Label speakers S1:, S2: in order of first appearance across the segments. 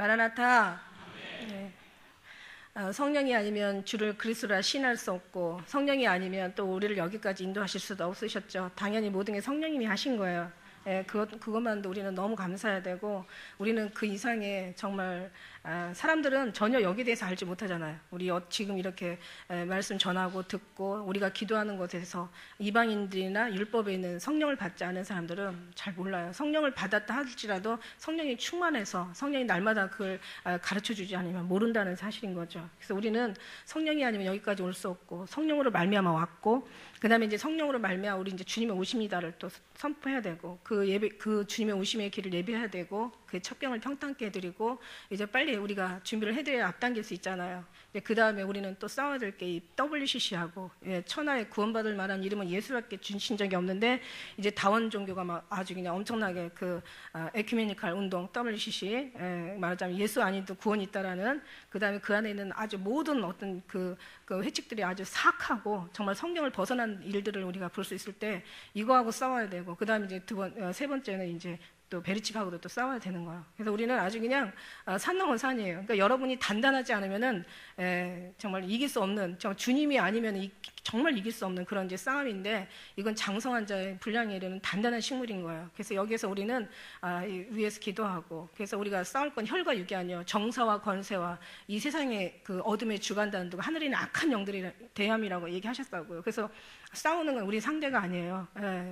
S1: 마라나타. 네. 성령이 아니면 주를 그리스도라 신할 수 없고, 성령이 아니면 또 우리를 여기까지 인도하실 수도 없으셨죠. 당연히 모든 게 성령님이 하신 거예요. 예, 그것만도 우리는 너무 감사해야 되고, 우리는 그 이상의 정말 사람들은 전혀 여기에 대해서 알지 못하잖아요. 우리 지금 이렇게 말씀 전하고 듣고 우리가 기도하는 것에서 이방인들이나 율법에 있는 성령을 받지 않은 사람들은 잘 몰라요. 성령을 받았다 할지라도 성령이 충만해서 성령이 날마다 그걸 가르쳐주지 않으면 모른다는 사실인 거죠. 그래서 우리는 성령이 아니면 여기까지 올 수 없고, 성령으로 말미암아 왔고, 그 다음에 이제 성령으로 말미암아 우리 이제 주님의 오심이다를 또 선포해야 되고, 그 주님의 오심의 길을 예배해야 되고, 그 첫 병을 평탄케 해드리고, 이제 빨리 우리가 준비를 해드려야 앞당길 수 있잖아요. 그 다음에 우리는 또 싸워야 될 게 이 WCC하고, 천하에 구원받을 만한 이름은 예수밖에 주신 적이 없는데, 이제 다원 종교가 막 아주 그냥 엄청나게 에큐메니칼 운동 WCC, 말하자면 예수 아니도 구원이 있다라는, 그 다음에 그 안에 있는 아주 모든 어떤 그 회칙들이 아주 사악하고 정말 성경을 벗어난 일들을 우리가 볼 수 있을 때 이거하고 싸워야 되고, 그 다음에 이제 세 번째는 이제 또 베르칩하고도 또 싸워야 되는 거예요. 그래서 우리는 아주 그냥 산 넘은 산이에요. 그러니까 여러분이 단단하지 않으면은 정말 이길 수 없는, 주님이 아니면 정말 이길 수 없는 그런 이제 싸움인데, 이건 장성한 자의 분량에 이르는 단단한 식물인 거예요. 그래서 여기에서 우리는 위에서 기도하고, 그래서 우리가 싸울 건 혈과 육이 아니에요. 정사와 권세와 이 세상의 그 어둠의 주관단도 하늘에 있는 악한 영들이 대함이라고 얘기하셨다고요. 그래서 싸우는 건 우리 상대가 아니에요.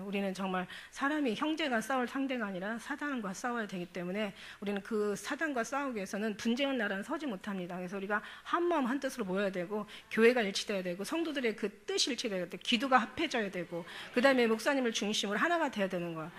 S1: 우리는 정말 사람이, 형제가 싸울 상대가 아니라 사단과 싸워야 되기 때문에 우리는 그 사단과 싸우기 위해서는 분쟁은 나라는 서지 못합니다. 그래서 우리가 한 마음 한 뜻으로 모여야 되고, 교회가 일치돼야 되고, 성도들의 그 뜻이 일치돼야 되고, 기도가 합해져야 되고, 그 다음에 목사님을 중심으로 하나가 돼야 되는 거야.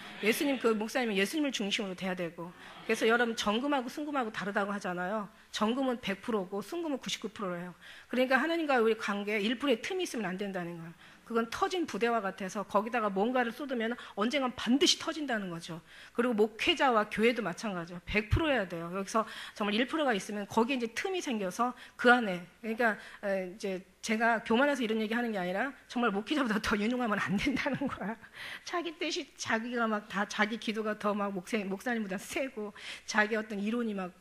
S1: 목사님은 예수님을 중심으로 돼야 되고. 그래서 여러분, 정금하고 순금하고 다르다고 하잖아요. 정금은 100%고 순금은 99%예요. 그러니까 하나님과 우리 관계에 1%의 틈이 있으면 안 된다는 거예요. 그건 터진 부대와 같아서 거기다가 뭔가를 쏟으면 언젠간 반드시 터진다는 거죠. 그리고 목회자와 교회도 마찬가지예요. 100%여야 돼요. 여기서 정말 1%가 있으면 거기에 이제 틈이 생겨서 그 안에, 그러니까 이제 제가 교만해서 이런 얘기 하는 게 아니라 정말 목회자보다 더 유능하면 안 된다는 거야. 자기 뜻이, 자기가 막 다 자기 기도가 더 막 목사님보다 세고, 자기 어떤 이론이 막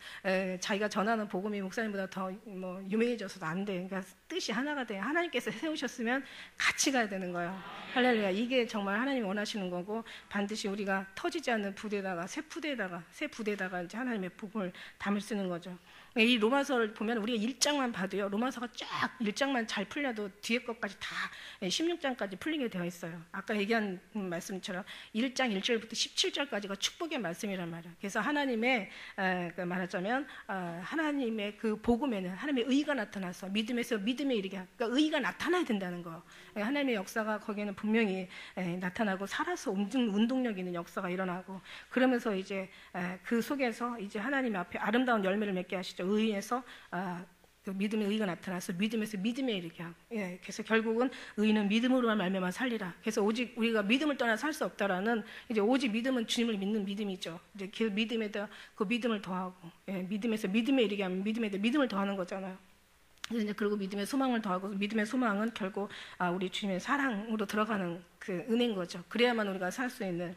S1: 자기가 전하는 복음이 목사님보다 더 뭐 유명해져서도 안 돼. 그러니까 뜻이 하나가 돼. 하나님께서 세우셨으면 같이 가야 되는 거예요. 할렐루야. 이게 정말 하나님이 원하시는 거고, 반드시 우리가 터지지 않는 부대에다가 새 부대에다가 이제 하나님의 복음을 담을 쓰는 거죠. 이 로마서를 보면 우리가 1장만 봐도요, 로마서가 쫙 1장만 잘 풀려도 뒤에 것까지 다 16장까지 풀리게 되어 있어요. 아까 얘기한 말씀처럼 1장 1절부터 17절까지가 축복의 말씀이란 말이에요. 그래서 하나님의 말하자면 하나님의 그 복음에는 하나님의 의가 나타나서 믿음에서 믿음에 이르게, 그러니까 의가 나타나야 된다는 거. 하나님의 역사가 거기에는 분명히 나타나고, 살아서 운동력 있는 역사가 일어나고, 그러면서 이제 그 속에서 이제 하나님 앞에 아름다운 열매를 맺게 하시죠. 의에서 그 믿음의 의가 나타나서 믿음에서 믿음에 이르게 하고, 그래서 결국은 의는 믿음으로만 말미암아 살리라. 그래서 오직 우리가 믿음을 떠나 살 수 없다라는, 이제 오직 믿음은 주님을 믿는 믿음이죠. 이제 그 믿음에다 그 믿음을 더하고, 믿음에서 믿음에 이르게 하면 믿음에다 믿음을 더하는 거잖아요. 이제 그리고 믿음의 소망을 더하고, 믿음의 소망은 결국 우리 주님의 사랑으로 들어가는 그 은혜인 거죠. 그래야만 우리가 살 수 있는.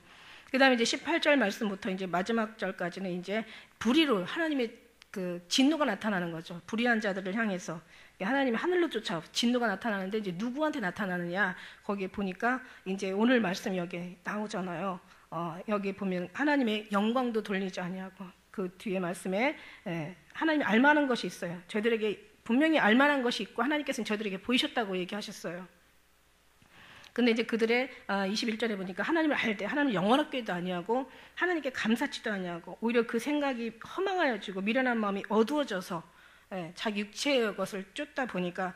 S1: 그 다음에 이제 18절 말씀부터 이제 마지막 절까지는 이제 불의로 하나님의 그 진노가 나타나는 거죠. 불의한 자들을 향해서 하나님이 하늘로 쫓아 진노가 나타나는데, 이제 누구한테 나타나느냐, 거기에 보니까 이제 오늘 말씀 여기에 나오잖아요. 여기 보면 하나님의 영광도 돌리지 아니하고, 그 뒤에 말씀에 하나님이 알만한 것이 있어요. 저희들에게 분명히 알만한 것이 있고, 하나님께서는 저희들에게 보이셨다고 얘기하셨어요. 근데 이제 그들의 21절에 보니까 하나님을 알되 하나님을 영원하게도 아니하고, 하나님께 감사치도 아니하고, 오히려 그 생각이 허망하여지고 미련한 마음이 어두워져서 자기 육체의 것을 쫓다 보니까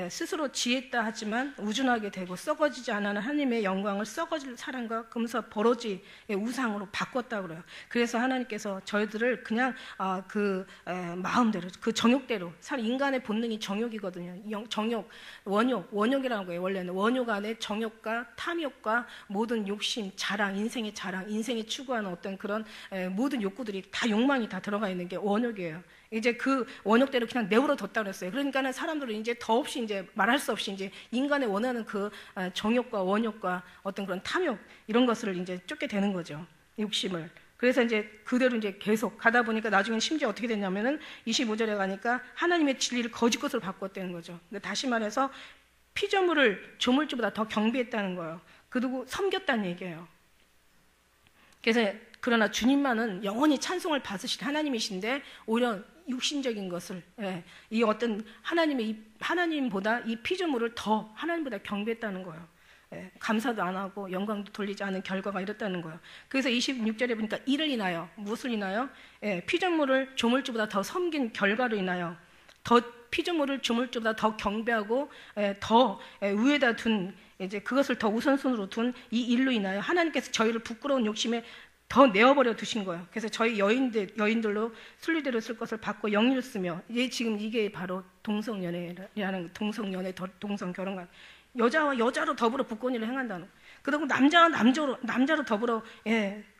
S1: 스스로 지혜있다 하지만 우준하게 되고, 썩어지지 않는 하나님의 영광을 썩어질 사랑과 금서 버러지의 우상으로 바꿨다고 그래요. 그래서 하나님께서 저희들을 그냥 그 마음대로, 그 정욕대로, 인간의 본능이 정욕이거든요. 정욕, 원욕이라는 거예요. 원래는 원욕 안에 정욕과 탐욕과 모든 욕심, 자랑, 인생이 추구하는 어떤 그런 모든 욕구들이 다, 욕망이 다 들어가 있는 게 원욕이에요. 이제 그 원욕대로 그냥 내버려 뒀다 그랬어요. 그러니까는 사람들은 이제 더없이 이제 말할 수 없이 이제 인간의 원하는 그 정욕과 원욕과 어떤 그런 탐욕, 이런 것을 이제 쫓게 되는 거죠. 욕심을. 그래서 이제 그대로 이제 계속 가다 보니까 나중에 심지어 어떻게 됐냐면은 25절에 가니까 하나님의 진리를 거짓 것으로 바꿨다는 거죠. 근데 다시 말해서 피조물을 조물주보다 더 경배했다는 거예요. 그리고 섬겼다는 얘기예요. 그래서 그러나 주님만은 영원히 찬송을 받으실 하나님이신데 오히려 육신적인 것을 이 어떤 하나님보다 이 피조물을 더 하나님보다 경배했다는 거예요. 감사도 안 하고 영광도 돌리지 않은 결과가 이렇다는 거예요. 그래서 26절에 보니까 이를 인하여 무엇을 인하여 피조물을 조물주보다 더 섬긴 결과로 인하여 더 피조물을 조물주보다 더 경배하고 더 위에다 둔 이제 그것을 더 우선순위로 둔 이 일로 인하여 하나님께서 저희를 부끄러운 욕심에 더 내어버려 두신 거예요. 그래서 저희 여인들로 순리대로 쓸 것을 받고 영리를 쓰며 지금 이게 바로 동성연애라는 동성결혼관 여자와 여자로 더불어 부권위를 행한다는 거예요. 그리고 남자와 남자로 더불어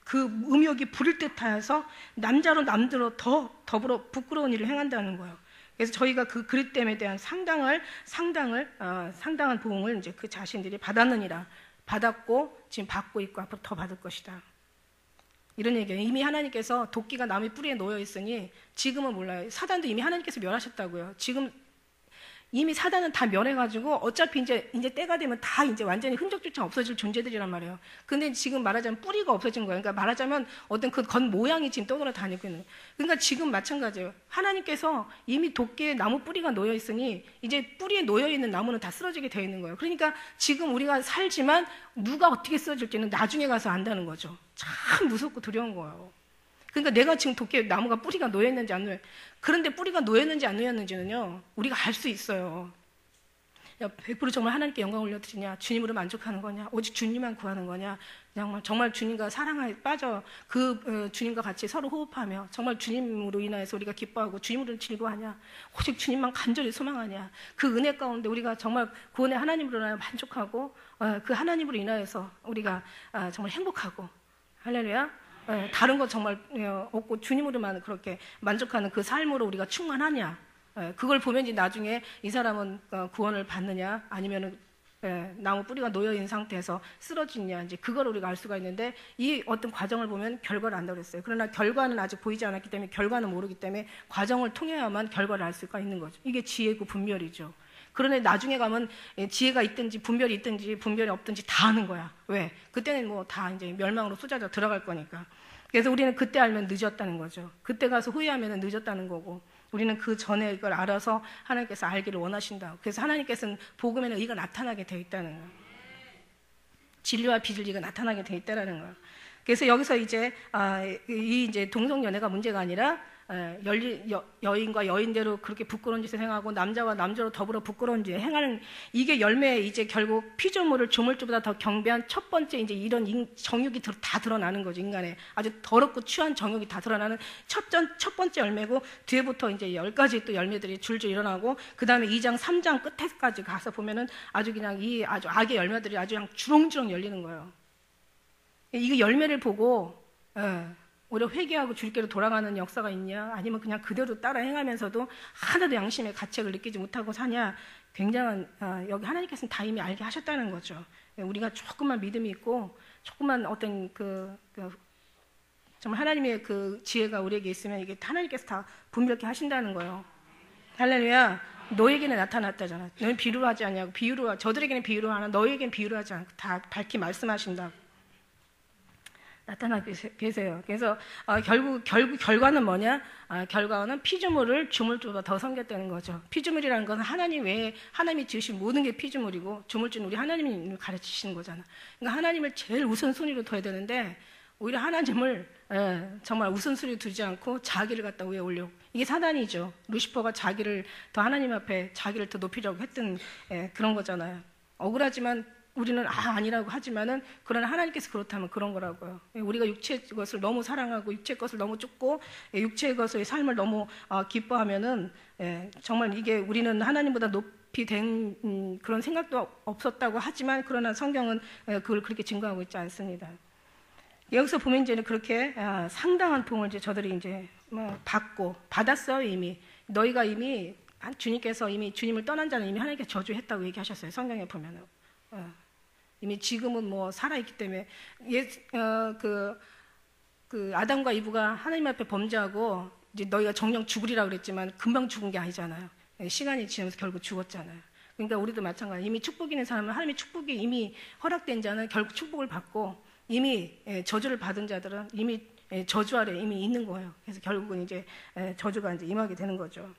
S1: 그 음욕이 부릴 듯하여서 남자로 남자로 더 더불어 부끄러운 일을 행한다는 거예요. 그래서 저희가 그 그릇됨에 대한 상당한 보응을 이제 그 자신들이 받았고 지금 받고 있고 앞으로 더 받을 것이다. 이런 얘기예요. 이미 하나님께서 도끼가 나무의 뿌리에 놓여 있으니 지금은 몰라요. 사단도 이미 하나님께서 멸하셨다고요. 지금 이미 사단은 다 멸해가지고 어차피 이제 때가 되면 다 이제 완전히 흔적조차 없어질 존재들이란 말이에요. 근데 지금 말하자면 뿌리가 없어진 거예요. 그러니까 말하자면 어떤 그 건 모양이 지금 떠돌아다니고 있는 거예요. 그러니까 지금 마찬가지예요. 하나님께서 이미 도끼에 나무 뿌리가 놓여 있으니 이제 뿌리에 놓여 있는 나무는 다 쓰러지게 되어 있는 거예요. 그러니까 지금 우리가 살지만 누가 어떻게 쓰러질지는 나중에 가서 안다는 거죠. 참 무섭고 두려운 거예요. 그러니까 내가 지금 도끼에 나무가 뿌리가 놓여있는지 안 놓여. 그런데 뿌리가 놓였는지 안 놓였는지는요, 우리가 알 수 있어요. 야, 100% 정말 하나님께 영광 올려드리냐? 주님으로 만족하는 거냐? 오직 주님만 구하는 거냐? 정말 주님과 사랑에 빠져 주님과 같이 서로 호흡하며 정말 주님으로 인하여서 우리가 기뻐하고 주님으로 즐거워하냐? 오직 주님만 간절히 소망하냐? 그 은혜 가운데 우리가 정말 구원의 하나님으로 인하여 만족하고 그 하나님으로 인하여서 우리가 정말 행복하고 할렐루야. 다른 거 정말 없고 주님으로만 그렇게 만족하는 그 삶으로 우리가 충만하냐? 그걸 보면 이제 나중에 이 사람은 구원을 받느냐 아니면은 나무 뿌리가 놓여 있는 상태에서 쓰러지냐 이제 그걸 우리가 알 수가 있는데 이 어떤 과정을 보면 결과를 안다고 그랬어요. 그러나 결과는 아직 보이지 않았기 때문에 결과는 모르기 때문에 과정을 통해야만 결과를 알 수가 있는 거죠. 이게 지혜고 분별이죠. 그러나 나중에 가면 지혜가 있든지 분별이 없든지 다 아는 거야. 왜? 그때는 뭐 다 이제 멸망으로 쏟아져 들어갈 거니까. 그래서 우리는 그때 알면 늦었다는 거죠. 그때 가서 후회하면 늦었다는 거고. 우리는 그 전에 이걸 알아서 하나님께서 알기를 원하신다. 그래서 하나님께서는 복음에는 의가 나타나게 되어 있다는 거예요. 진리와 비진리가 나타나게 되어 있다는 거예요. 그래서 여기서 이제 이제 동성연애가 문제가 아니라 여인과 여인대로 그렇게 부끄러운 짓을 행하고 남자와 남자로 더불어 부끄러운 짓을 행하는 이게 열매에 이제 결국 피조물을 조물주보다 더 경배한 첫 번째 이제 이런 정욕이 다 드러나는 거죠. 인간의 아주 더럽고 추한 정욕이 다 드러나는 첫 번째 열매고 뒤에부터 이제 10가지 또 열매들이 줄줄 일어나고 그 다음에 2장 3장 끝에까지 가서 보면은 아주 그냥 아주 악의 열매들이 아주 그냥 주렁주렁 열리는 거예요. 이거 열매를 보고 오히려 회개하고 주님께로 돌아가는 역사가 있냐 아니면 그냥 그대로 따라 행하면서도 하나도 양심의 가책을 느끼지 못하고 사냐 굉장한 여기 하나님께서는 다 이미 알게 하셨다는 거죠. 우리가 조금만 믿음이 있고 조금만 어떤 정말 하나님의 그 지혜가 우리에게 있으면 이게 하나님께서 다 분별케 하신다는 거예요. 할렐루야. 너에게는 나타났다잖아. 너는 비유로 하지 않냐고. 저들에게는 비유로 하나 너에게는 비유로 하지 않고 다 밝히 말씀하신다. 나타나고 계세요. 그래서 결국 결과는 뭐냐? 결과는 피조물을 조물주보다 더 섬겼다는 거죠. 피조물이라는 것은 하나님 외에 하나님이 지으신 모든 게 피조물이고 조물주는 우리 하나님이 가르치시는 거잖아. 그러니까 하나님을 제일 우선순위로 둬야 되는데 오히려 하나님을 정말 우선순위로 두지 않고 자기를 갖다 위에 올려. 이게 사단이죠. 루시퍼가 자기를 더 하나님 앞에 자기를 더 높이려고 했던 그런 거잖아요. 억울하지만 우리는 아니라고 하지만은 그러나 하나님께서 그렇다면 그런 거라고요. 우리가 육체의 것을 너무 사랑하고 육체의 것을 너무 쫓고 육체의 것의 삶을 너무 기뻐하면은 정말 이게 우리는 하나님보다 높이 된 그런 생각도 없었다고 하지만 그러나 성경은 그걸 그렇게 증거하고 있지 않습니다. 여기서 보면 이제는 그렇게 상당한 봉을 이제 저들이 이제 받았어요. 이미 너희가 이미 주님께서 이미 주님을 떠난 자는 이미 하나님께 저주했다고 얘기하셨어요. 성경에 보면은. 이미 지금은 뭐 살아있기 때문에 그 아담과 이브가 하나님 앞에 범죄하고 이제 너희가 정령 죽으리라 그랬지만 금방 죽은 게 아니잖아요. 시간이 지나면서 결국 죽었잖아요. 그러니까 우리도 마찬가지. 이미 축복 있는 사람은 하나님의 축복이 이미 허락된 자는 결국 축복을 받고 이미 저주를 받은 자들은 이미 저주 아래 이미 있는 거예요. 그래서 결국은 이제 저주가 이제 임하게 되는 거죠.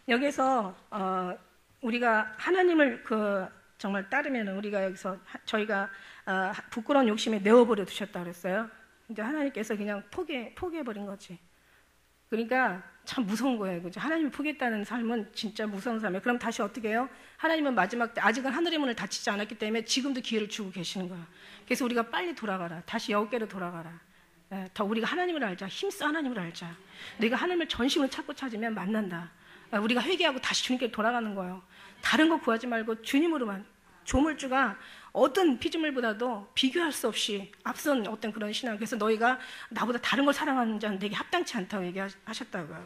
S1: 여기서 우리가 하나님을 정말 따르면 우리가 여기서 저희가 부끄러운 욕심에 내어버려 두셨다 그랬어요. 이제 하나님께서 그냥 포기해버린 거지. 그러니까 참 무서운 거예요. 그죠? 하나님을 포기했다는 삶은 진짜 무서운 삶이에요. 그럼 다시 어떻게 해요? 하나님은 마지막 때 아직은 하늘의 문을 닫히지 않았기 때문에 지금도 기회를 주고 계시는 거예요. 그래서 우리가 빨리 돌아가라. 다시 여호와께로 돌아가라. 더 우리가 하나님을 알자. 힘써 하나님을 알자. 내가 하나님을 전심으로 찾으면 만난다. 우리가 회개하고 다시 주님께 돌아가는 거예요. 다른 거 구하지 말고 주님으로만. 조물주가 어떤 피조물보다도 비교할 수 없이 앞선 어떤 그런 신앙. 그래서 너희가 나보다 다른 걸 사랑하는 자는 내게 합당치 않다고 얘기하셨다고요.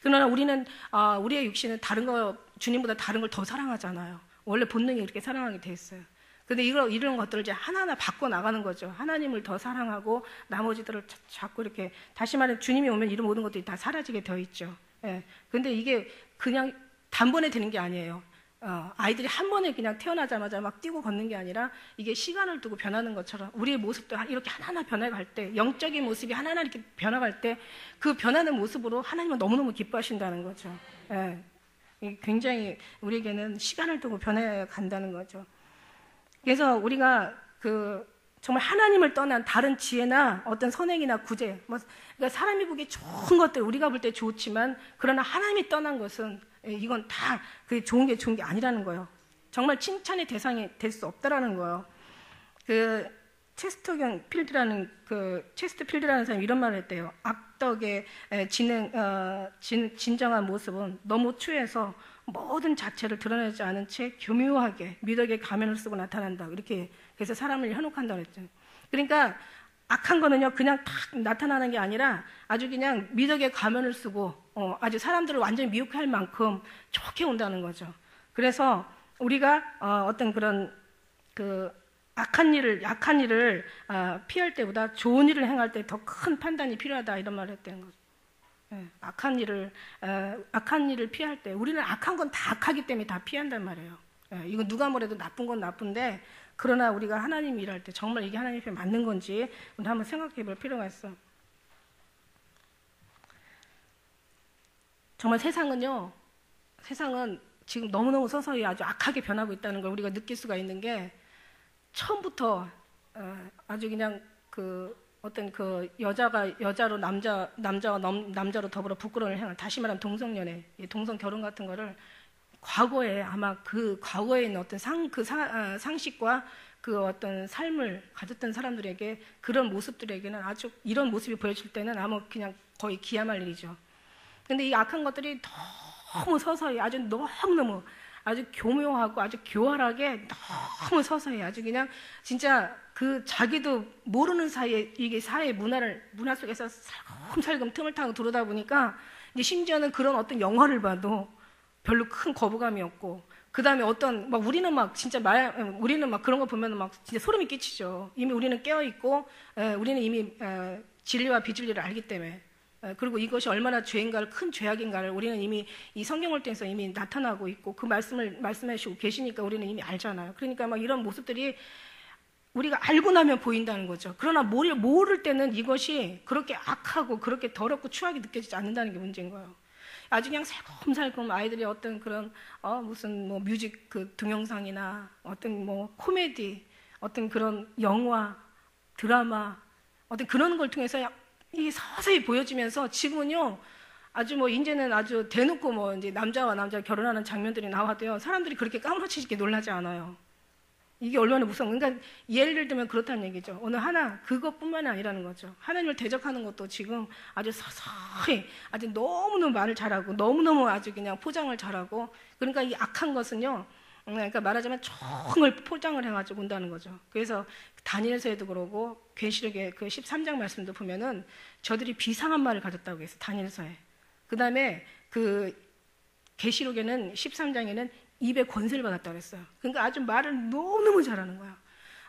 S1: 그러나 우리의 육신은 다른 거, 주님보다 다른 걸 더 사랑하잖아요. 원래 본능이 그렇게 사랑하게 돼 있어요. 근데 이런 것들을 이제 하나하나 바꿔 나가는 거죠. 하나님을 더 사랑하고 나머지들을 자꾸 이렇게, 다시 말해 주님이 오면 이런 모든 것들이 다 사라지게 되어 있죠. 예. 근데 이게 그냥 단번에 되는 게 아니에요. 아이들이 한 번에 그냥 태어나자마자 막 뛰고 걷는 게 아니라 이게 시간을 두고 변하는 것처럼 우리의 모습도 이렇게 하나하나 변해갈 때, 영적인 모습이 하나하나 이렇게 변화갈 때 그 변하는 모습으로 하나님은 너무너무 기뻐하신다는 거죠. 예. 굉장히 우리에게는 시간을 두고 변해간다는 거죠. 그래서 우리가 정말 하나님을 떠난 다른 지혜나 어떤 선행이나 구제, 그러니까 사람이 보기에 좋은 것들, 우리가 볼 때 좋지만, 그러나 하나님이 떠난 것은 이건 다 그게 좋은 게 아니라는 거예요. 정말 칭찬의 대상이 될 수 없다라는 거예요. 체스트 필드라는 사람이 이런 말을 했대요. 악덕의 진정한 모습은 너무 추해서 모든 자체를 드러내지 않은 채 교묘하게 미덕의 가면을 쓰고 나타난다. 이렇게 그래서 사람을 현혹한다고 했죠. 그러니까 악한 거는요 그냥 탁 나타나는 게 아니라 아주 그냥 미덕의 가면을 쓰고 아주 사람들을 완전히 미혹할 만큼 좋게 온다는 거죠. 그래서 우리가 어떤 그런 악한 일을 피할 때보다 좋은 일을 행할 때 더 큰 판단이 필요하다 이런 말을 했다는 거죠. 예, 악한 일을 피할 때 우리는 악한 건 다 악하기 때문에 다 피한단 말이에요. 예, 이거 누가 뭐래도 나쁜 건 나쁜데 그러나 우리가 하나님 일할 때 정말 이게 하나님 앞에 맞는 건지 우리 한번 생각해 볼 필요가 있어. 정말 세상은 지금 너무너무 서서히 아주 악하게 변하고 있다는 걸 우리가 느낄 수가 있는 게 처음부터 아주 그냥 어떤 여자가 여자로 남자와 남자로 더불어 부끄러움을 행한, 다시 말하면 동성연애, 동성 결혼 같은 거를 과거에 아마 그 과거에 있는 어떤 상식과 그 어떤 삶을 가졌던 사람들에게 그런 모습들에게는 아주 이런 모습이 보여질 때는 아마 그냥 거의 기야말 일이죠. 근데 이 악한 것들이 너무 서서히 너무너무 아주 교묘하고 아주 교활하게 너무 서서히 아주 그냥 진짜 자기도 모르는 사이에 이게 사회 문화 속에서 살금살금 틈을 타고 들어오다 보니까 이제 심지어는 그런 어떤 영화를 봐도 별로 큰 거부감이 없고, 그 다음에 우리는 막 그런 거 보면 막 진짜 소름이 끼치죠. 이미 우리는 깨어있고, 우리는 이미 진리와 비진리를 알기 때문에. 그리고 이것이 얼마나 죄인가를, 큰 죄악인가를 우리는 이미 이 성경을 통해서 이미 나타나고 있고 그 말씀을 말씀해 주시고 계시니까 우리는 이미 알잖아요. 그러니까 막 이런 모습들이 우리가 알고 나면 보인다는 거죠. 그러나 모를 때는 이것이 그렇게 악하고 그렇게 더럽고 추하게 느껴지지 않는다는 게 문제인 거예요. 아주 그냥 살금살금 아이들이 어떤 그런 무슨 뮤직 동영상이나 어떤 코미디, 어떤 그런 영화, 드라마, 어떤 그런 걸 통해서 이게 서서히 보여지면서 지금은요 아주 이제는 아주 대놓고 이제 남자와 남자 결혼하는 장면들이 나와도요 사람들이 그렇게 까무러치게 놀라지 않아요. 이게 얼마나 무서운, 그러니까 예를 들면 그렇다는 얘기죠. 오늘 그것뿐만이 아니라는 거죠. 하나님을 대적하는 것도 지금 아주 서서히 아주 너무너무 말을 잘하고 너무너무 아주 그냥 포장을 잘하고, 그러니까 이 악한 것은요 그러니까 말하자면 총을 포장을 해가지고 온다는 거죠. 그래서 다니엘서에도 그러고 계시록의 13장 말씀도 보면은 저들이 비상한 말을 가졌다고 해서 다니엘서에, 그 다음에 계시록에는 13장에는 입에 권세를 받았다고 했어요. 그러니까 아주 말을 너무너무 잘하는 거야.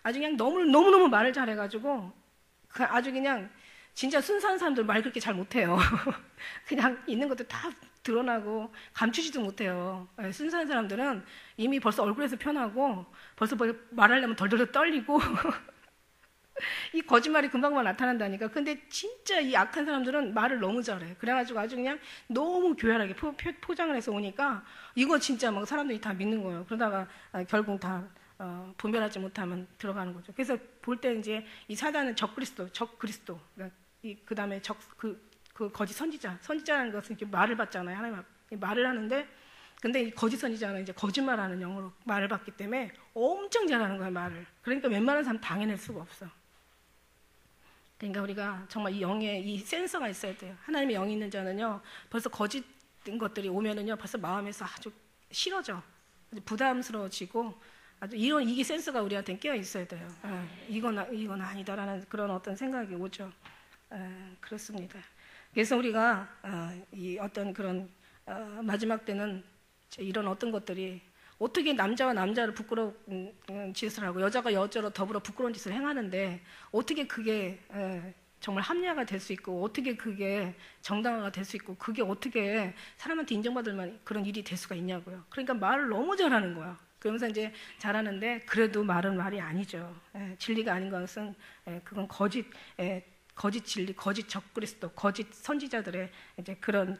S1: 아주 그냥 너무너무 말을 잘해가지고 아주 그냥 진짜 순수한 사람들 말 그렇게 잘 못해요. 그냥 있는 것도 다 드러나고 감추지도 못해요. 순수한 사람들은 이미 벌써 얼굴에서 편하고 벌써 말하려면 덜덜 떨리고 이 거짓말이 금방만 나타난다니까. 근데 진짜 이 악한 사람들은 말을 너무 잘해. 그래가지고 아주 그냥 너무 교활하게 포장을 해서 오니까 이거 진짜 막 사람들이 다 믿는 거예요. 그러다가 결국 다 분별하지 못하면 들어가는 거죠. 그래서 볼 때 이제 이 사단은 적 그리스도, 그러니까 그 다음에 그 거짓 선지자라는 것은 이렇게 말을 받잖아요. 하나님 앞에 말을 하는데, 근데 이 거짓 선지자는 이제 거짓말하는 영어로 말을 받기 때문에 엄청 잘하는 거야, 말을. 그러니까 웬만한 사람 당해낼 수가 없어. 그러니까 우리가 정말 이 영에 이 센서가 있어야 돼요. 하나님의 영이 있는 자는요, 벌써 거짓된 것들이 오면은요, 벌써 마음에서 아주 싫어져, 아주 부담스러워지고, 아주 이게 센서가 우리한테 깨어 있어야 돼요. 이건 아니다라는 그런 어떤 생각이 오죠. 그렇습니다. 그래서 우리가 이 어떤 그런 마지막 때는 이런 어떤 것들이 어떻게 남자와 남자를 부끄러운 짓을 하고 여자가 여자로 더불어 부끄러운 짓을 행하는데 어떻게 그게 정말 합리화가 될 수 있고 어떻게 그게 정당화가 될 수 있고 그게 어떻게 사람한테 인정받을 만한 그런 일이 될 수가 있냐고요. 그러니까 말을 너무 잘하는 거야. 그러면서 이제 잘하는데 그래도 말은 말이 아니죠. 진리가 아닌 것은 그건 거짓 진리, 거짓 적그리스도, 거짓 선지자들의 이제 그런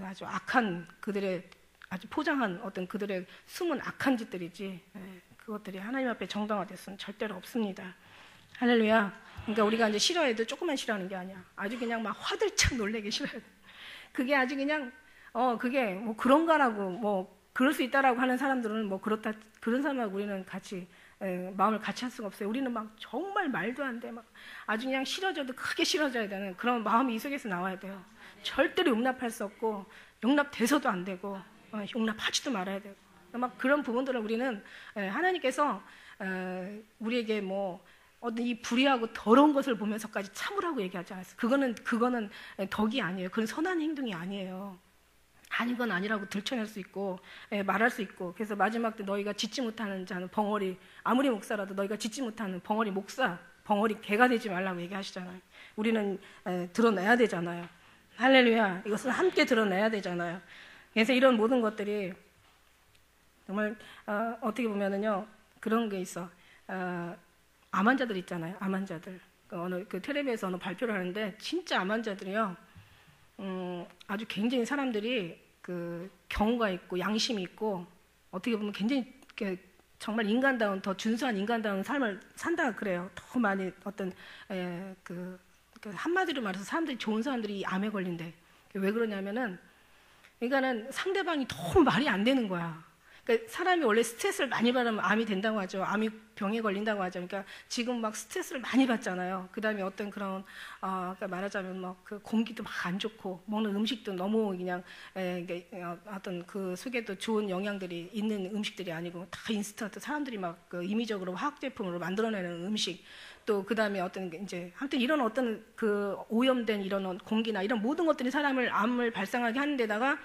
S1: 아주 악한 그들의 아주 포장한 어떤 그들의 숨은 악한 짓들이지 그것들이 하나님 앞에 정당화될 수는 절대로 없습니다. 할렐루야. 그러니까 우리가 이제 싫어해야 돼. 조금만 싫어하는 게 아니야. 아주 그냥 막 화들짝 놀래게 싫어해야 돼. 그게 아주 그냥 그게 뭐 그런가라고 뭐 그럴 수 있다라고 하는 사람들은 뭐 그렇다 그런 사람하고 우리는 같이 마음을 같이 할 수가 없어요. 우리는 막 정말 말도 안 돼. 막 아주 그냥 싫어져도 크게 싫어져야 되는 그런 마음이 이 속에서 나와야 돼요. 절대로 용납할 수 없고 용납돼서도 안 되고 용납하지도 말아야 되고 막 그런 부분들을 우리는 하나님께서 우리에게 뭐 어떤 이 불의하고 더러운 것을 보면서까지 참으라고 얘기하지 않았어요. 그거는 덕이 아니에요. 그건 선한 행동이 아니에요. 아닌 건 아니라고 들춰낼 수 있고 말할 수 있고 그래서 마지막 때 너희가 짓지 못하는 자는 벙어리 아무리 목사라도 너희가 짓지 못하는 벙어리 목사 벙어리 개가 되지 말라고 얘기하시잖아요. 우리는 드러내야 되잖아요. 할렐루야. 이것은 함께 드러내야 되잖아요. 그래서 이런 모든 것들이 정말 어떻게 보면은요 그런 게 있어. 암 환자들 있잖아요. 암 환자들 어느 그 텔레비에서 어느 발표를 하는데 진짜 암 환자들이요 아주 굉장히 사람들이 그 경우가 있고 양심이 있고 어떻게 보면 굉장히 정말 인간다운 더 준수한 인간다운 삶을 산다 그래요. 더 많이 어떤 그 한마디로 말해서 사람들이 좋은 사람들이 암에 걸린대. 왜 그러냐면은 그러니까는 상대방이 너무 말이 안 되는 거야. 그러니까 사람이 원래 스트레스를 많이 받으면 암이 된다고 하죠. 암이 병에 걸린다고 하죠. 그러니까 지금 막 스트레스를 많이 받잖아요. 그다음에 어떤 그런 그러니까 말하자면 막 그 공기도 막 안 좋고 먹는 음식도 너무 그냥 어떤 그 속에도 좋은 영양들이 있는 음식들이 아니고 다 인스턴트 사람들이 막 그 임의적으로 화학 제품으로 만들어내는 음식 또 그다음에 어떤 이제 아무튼 이런 어떤 그 오염된 이런 공기나 이런 모든 것들이 사람을 암을 발생하게 하는 데다가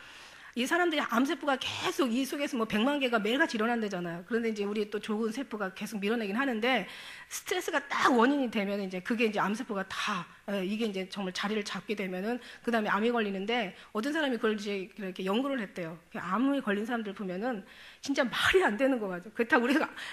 S1: 이 사람들이 암세포가 계속 이 속에서 뭐 100만 개가 매일같이 일어난다잖아요. 그런데 이제 우리 또 좋은 세포가 계속 밀어내긴 하는데 스트레스가 딱 원인이 되면 이제 그게 이제 암세포가 다 이게 이제 정말 자리를 잡게 되면은 그 다음에 암이 걸리는데 어떤 사람이 그걸 이제 이렇게 연구를 했대요. 암에 걸린 사람들 보면은 진짜 말이 안 되는 거 같아요. 그렇다고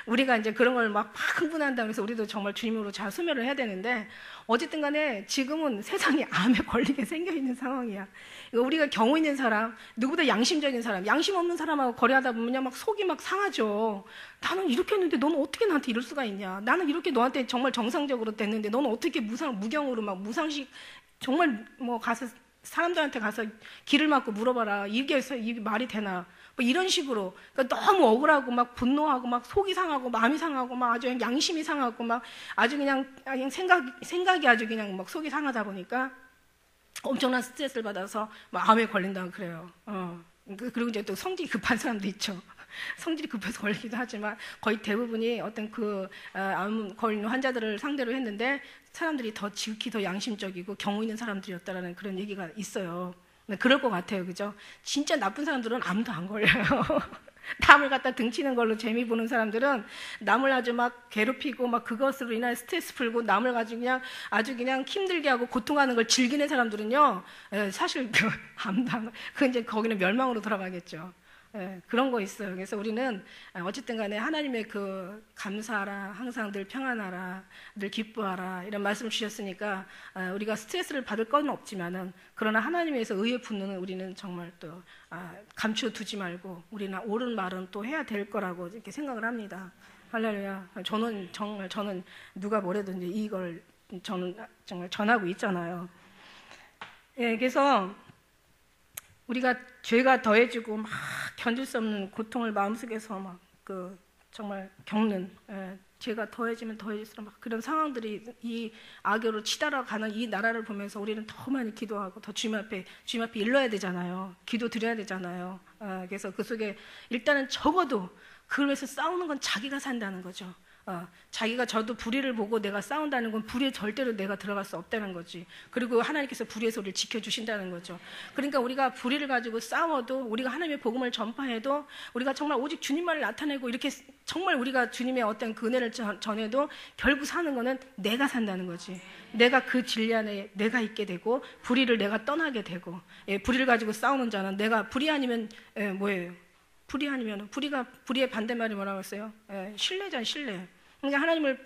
S1: 우리가 이제 그런 걸 막 흥분한다 그래서 우리도 정말 주님으로 잘 소멸을 해야 되는데 어쨌든 간에 지금은 세상에 암에 걸리게 생겨 있는 상황이야. 우리가 경우 있는 사람, 누구보다 양심적인 사람, 양심 없는 사람하고 거래하다 보면요, 막 속이 막 상하죠. 나는 이렇게 했는데 너는 어떻게 나한테 이럴 수가 있냐. 나는 이렇게 너한테 정말 정상적으로 됐는데 너는 어떻게 무경으로 막 무상식 정말 뭐 가서 사람들한테 가서 길을 막고 물어봐라. 이게 말이 되나. 뭐 이런 식으로. 그러니까 너무 억울하고 막 분노하고 막 속이 상하고 마음이 상하고 막 아주 양심이 상하고 막 아주 그냥 생각이 아주 그냥 막 속이 상하다 보니까 엄청난 스트레스를 받아서 막 암에 걸린다고 그래요. 그리고 이제 또 성질이 급한 사람도 있죠. 성질이 급해서 걸리기도 하지만 거의 대부분이 어떤 암 걸린 환자들을 상대로 했는데 사람들이 더 지극히 더 양심적이고 경우 있는 사람들이었다라는 그런 얘기가 있어요. 그럴 것 같아요, 그죠? 진짜 나쁜 사람들은 암도 안 걸려요. 남을 갖다 등치는 걸로 재미 보는 사람들은 남을 아주 막 괴롭히고 막 그것으로 인해 스트레스 풀고 남을 가지고 그냥 아주 그냥 힘들게 하고 고통하는 걸 즐기는 사람들은요, 사실 그 이제 거기는 멸망으로 돌아가겠죠. 그런 거 있어요. 그래서 우리는 어쨌든 간에 하나님의 그 감사하라, 항상 늘 평안하라, 늘 기뻐하라 이런 말씀을 주셨으니까 우리가 스트레스를 받을 건 없지만은 그러나 하나님에서 의의 분노는 우리는 정말 또 감춰두지 말고 우리는 옳은 말은 또 해야 될 거라고 이렇게 생각을 합니다. 할렐루야. 저는 누가 뭐래든지 이걸 저는 정말 전하고 있잖아요. 그래서 우리가 죄가 더해지고 막 견딜 수 없는 고통을 마음속에서 막 정말 겪는, 죄가 더해지면 더해질수록 막 그런 상황들이 이 악으로 치달아가는 이 나라를 보면서 우리는 더 많이 기도하고 더 주님 앞에 일러야 되잖아요. 기도 드려야 되잖아요. 그래서 그 속에 일단은 적어도 그걸 위해서 싸우는 건 자기가 산다는 거죠. 자기가 저도 불의를 보고 내가 싸운다는 건 불의에 절대로 내가 들어갈 수 없다는 거지. 그리고 하나님께서 불의에서 우리를 지켜주신다는 거죠. 그러니까 우리가 불의를 가지고 싸워도 우리가 하나님의 복음을 전파해도 우리가 정말 오직 주님만을 나타내고 이렇게 정말 우리가 주님의 어떤 그 은혜를 전해도 결국 사는 거는 내가 산다는 거지. 내가 그 진리 안에 내가 있게 되고 불의를 내가 떠나게 되고, 불의를 가지고 싸우는 자는 내가 불의 아니면 뭐예요? 불의 아니면 불의의 반대말이 뭐라고 했어요? 신뢰잖아요, 신뢰. 그러니까 하나님을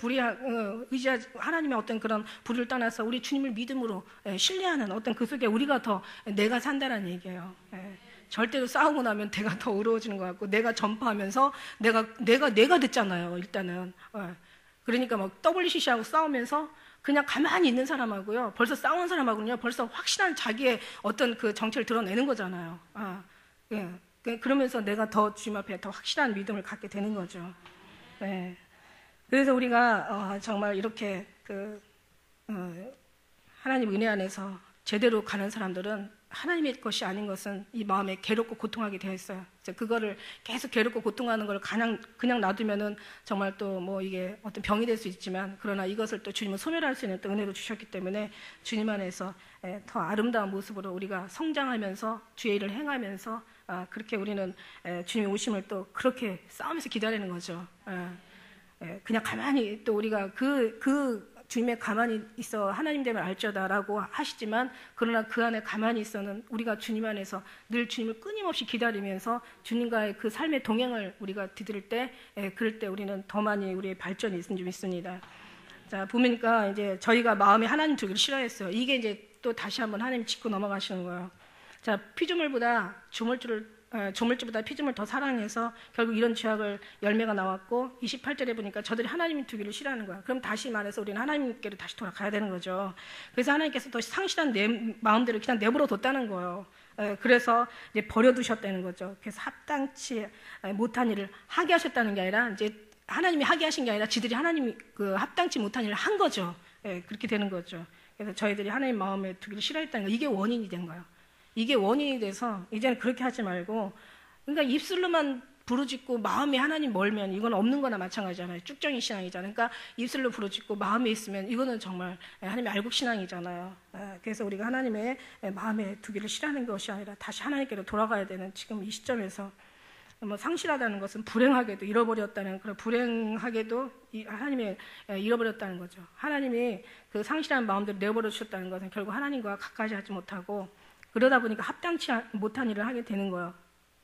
S1: 의지하지, 하나님의 어떤 그런 불의를 떠나서 우리 주님을 믿음으로 신뢰하는 어떤 그 속에 우리가 더 내가 산다는 얘기예요. 절대로 싸우고 나면 내가 더 의로워지는 것 같고, 내가 전파하면서 내가 듣잖아요, 일단은. 그러니까 막 WCC하고 싸우면서 그냥 가만히 있는 사람하고요, 벌써 싸운 사람하고는요, 벌써 확실한 자기의 어떤 그 정체를 드러내는 거잖아요. 그러면서 내가 더 주님 앞에 더 확실한 믿음을 갖게 되는 거죠. 그래서 우리가 정말 이렇게 하나님 은혜 안에서 제대로 가는 사람들은 하나님의 것이 아닌 것은 이 마음에 괴롭고 고통하게 되어 있어요. 그거를 계속 괴롭고 고통하는 걸 그냥 놔두면은 정말 또 뭐 이게 어떤 병이 될 수 있지만, 그러나 이것을 또 주님은 소멸할 수 있는 또 은혜로 주셨기 때문에 주님 안에서 더 아름다운 모습으로 우리가 성장하면서 주의 일을 행하면서 그렇게 우리는 주님의 오심을 또 그렇게 싸우면서 기다리는 거죠. 그냥 가만히 또 우리가 그 주님의 가만히 있어 하나님 됨을 알죠다라고 하시지만, 그러나 그 안에 가만히 있어는 우리가 주님 안에서 늘 주님을 끊임없이 기다리면서 주님과의 그 삶의 동행을 우리가 디딜 때, 그럴 때 우리는 더 많이 우리의 발전이 있는 줄 믿습니다. 자, 보니까 이제 저희가 마음에 하나님 두기를 싫어했어요. 이게 이제 또 다시 한번 하나님 짚고 넘어가시는 거예요. 자, 피조물보다 조물주보다 피조물 더 사랑해서 결국 이런 죄악을 열매가 나왔고, 28절에 보니까 저들이 하나님이 두기를 싫어하는 거야. 그럼 다시 말해서 우리는 하나님께로 다시 돌아가야 되는 거죠. 그래서 하나님께서 더 상실한 내 마음대로 그냥 내버려 뒀다는 거예요. 그래서 이제 버려두셨다는 거죠. 그래서 합당치 못한 일을 하게 하셨다는 게 아니라, 이제 하나님이 하게 하신 게 아니라 지들이 하나님이 그 합당치 못한 일을 한 거죠. 그렇게 되는 거죠. 그래서 저희들이 하나님 마음에 두기를 싫어했다는 거, 이게 원인이 된 거예요. 이게 원인이 돼서 이제는 그렇게 하지 말고, 그러니까 입술로만 부르짖고 마음이 하나님 멀면 이건 없는 거나 마찬가지잖아요. 쭉정이 신앙이잖아요. 그러니까 입술로 부르짖고 마음에 있으면 이거는 정말 하나님의 알곡 신앙이잖아요. 그래서 우리가 하나님의 마음에 두기를 싫어하는 것이 아니라 다시 하나님께로 돌아가야 되는 지금 이 시점에서, 뭐 상실하다는 것은 불행하게도 잃어버렸다는, 그런 불행하게도 하나님의 잃어버렸다는 거죠. 하나님이 그 상실한 마음대로 내버려 주셨다는 것은 결국 하나님과 가까이 하지 못하고, 그러다 보니까 합당치 못한 일을 하게 되는 거예요.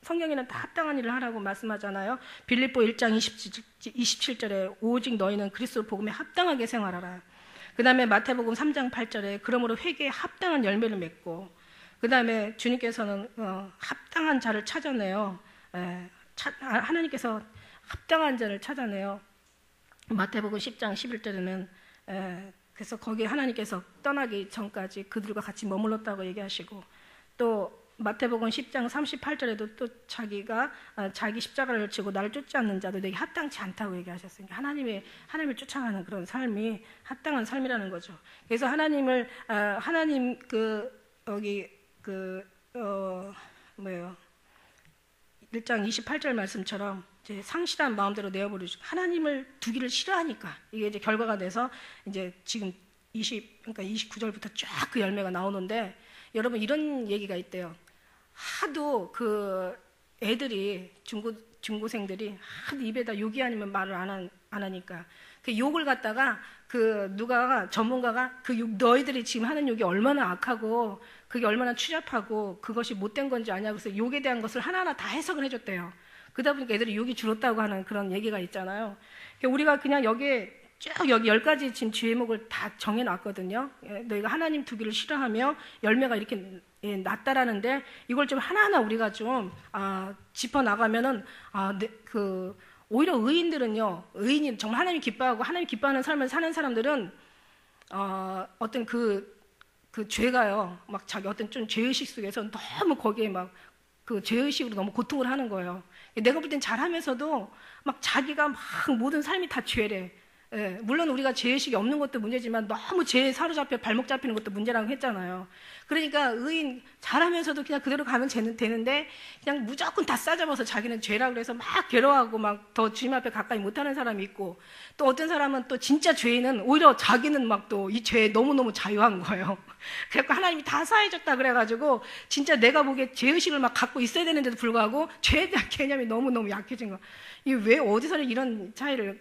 S1: 성경에는 다 합당한 일을 하라고 말씀하잖아요. 빌립보 1장 27절에 오직 너희는 그리스도 복음에 합당하게 생활하라. 그 다음에 마태복음 3장 8절에 그러므로 회개에 합당한 열매를 맺고, 그 다음에 주님께서는 합당한 자를 찾아내요. 하나님께서 합당한 자를 찾아내요. 마태복음 10장 11절에는 그래서 거기에 하나님께서 떠나기 전까지 그들과 같이 머물렀다고 얘기하시고, 또 마태복음 10장 38절에도 또 자기가 자기 십자가를 지고 나를 쫓지 않는 자도 내게 합당치 않다고 얘기하셨으니까 하나님을 쫓아가는 그런 삶이 합당한 삶이라는 거죠. 그래서 하나님 뭐예요? 1장 28절 말씀처럼 이제 상실한 마음대로 내어버리죠. 하나님을 두기를 싫어하니까 이게 이제 결과가 돼서 이제 지금 29절부터 쫙 그 열매가 나오는데, 여러분 이런 얘기가 있대요. 하도 그 애들이 중고생들이 하도 입에다 욕이 아니면 말을 안 하니까 그 욕을 갖다가 그 전문가가 그 욕, 너희들이 지금 하는 욕이 얼마나 악하고 그게 얼마나 추잡하고 그것이 못된 건지 아냐, 그래서 욕에 대한 것을 하나하나 다 해석을 해줬대요. 그러다 보니까 애들이 욕이 줄었다고 하는 그런 얘기가 있잖아요. 우리가 그냥 여기에 쭉 여기 10가지 지금 죄목을 다 정해놨거든요. 너희가 하나님 두기를 싫어하며 열매가 이렇게 났다라는데 이걸 좀 하나하나 우리가 좀 짚어나가면은 오히려 의인이 정말 하나님이 기뻐하고 하나님 기뻐하는 삶을 사는 사람들은 어떤 그 죄가요, 막 자기 어떤 좀 죄의식 속에서 너무 거기에 막 그 죄의식으로 너무 고통을 하는 거예요. 내가 볼 땐 잘하면서도 막 자기가 막 모든 삶이 다 죄래. 예, 물론 우리가 죄의식이 없는 것도 문제지만 너무 죄에 사로잡혀 발목 잡히는 것도 문제라고 했잖아요. 그러니까 의인 잘하면서도 그냥 그대로 가면 되는데 그냥 무조건 다 싸잡아서 자기는 죄라고 해서 막 괴로워하고 막 더 주님 앞에 가까이 못하는 사람이 있고, 또 어떤 사람은 또 진짜 죄인은 오히려 자기는 막 또 이 죄에 너무너무 자유한 거예요. 그래서 하나님이 다 사해줬다 그래가지고 진짜 내가 보기에 죄의식을 막 갖고 있어야 되는데도 불구하고 죄에 대한 개념이 너무너무 약해진 거예요. 이게 왜 어디서 이런 차이를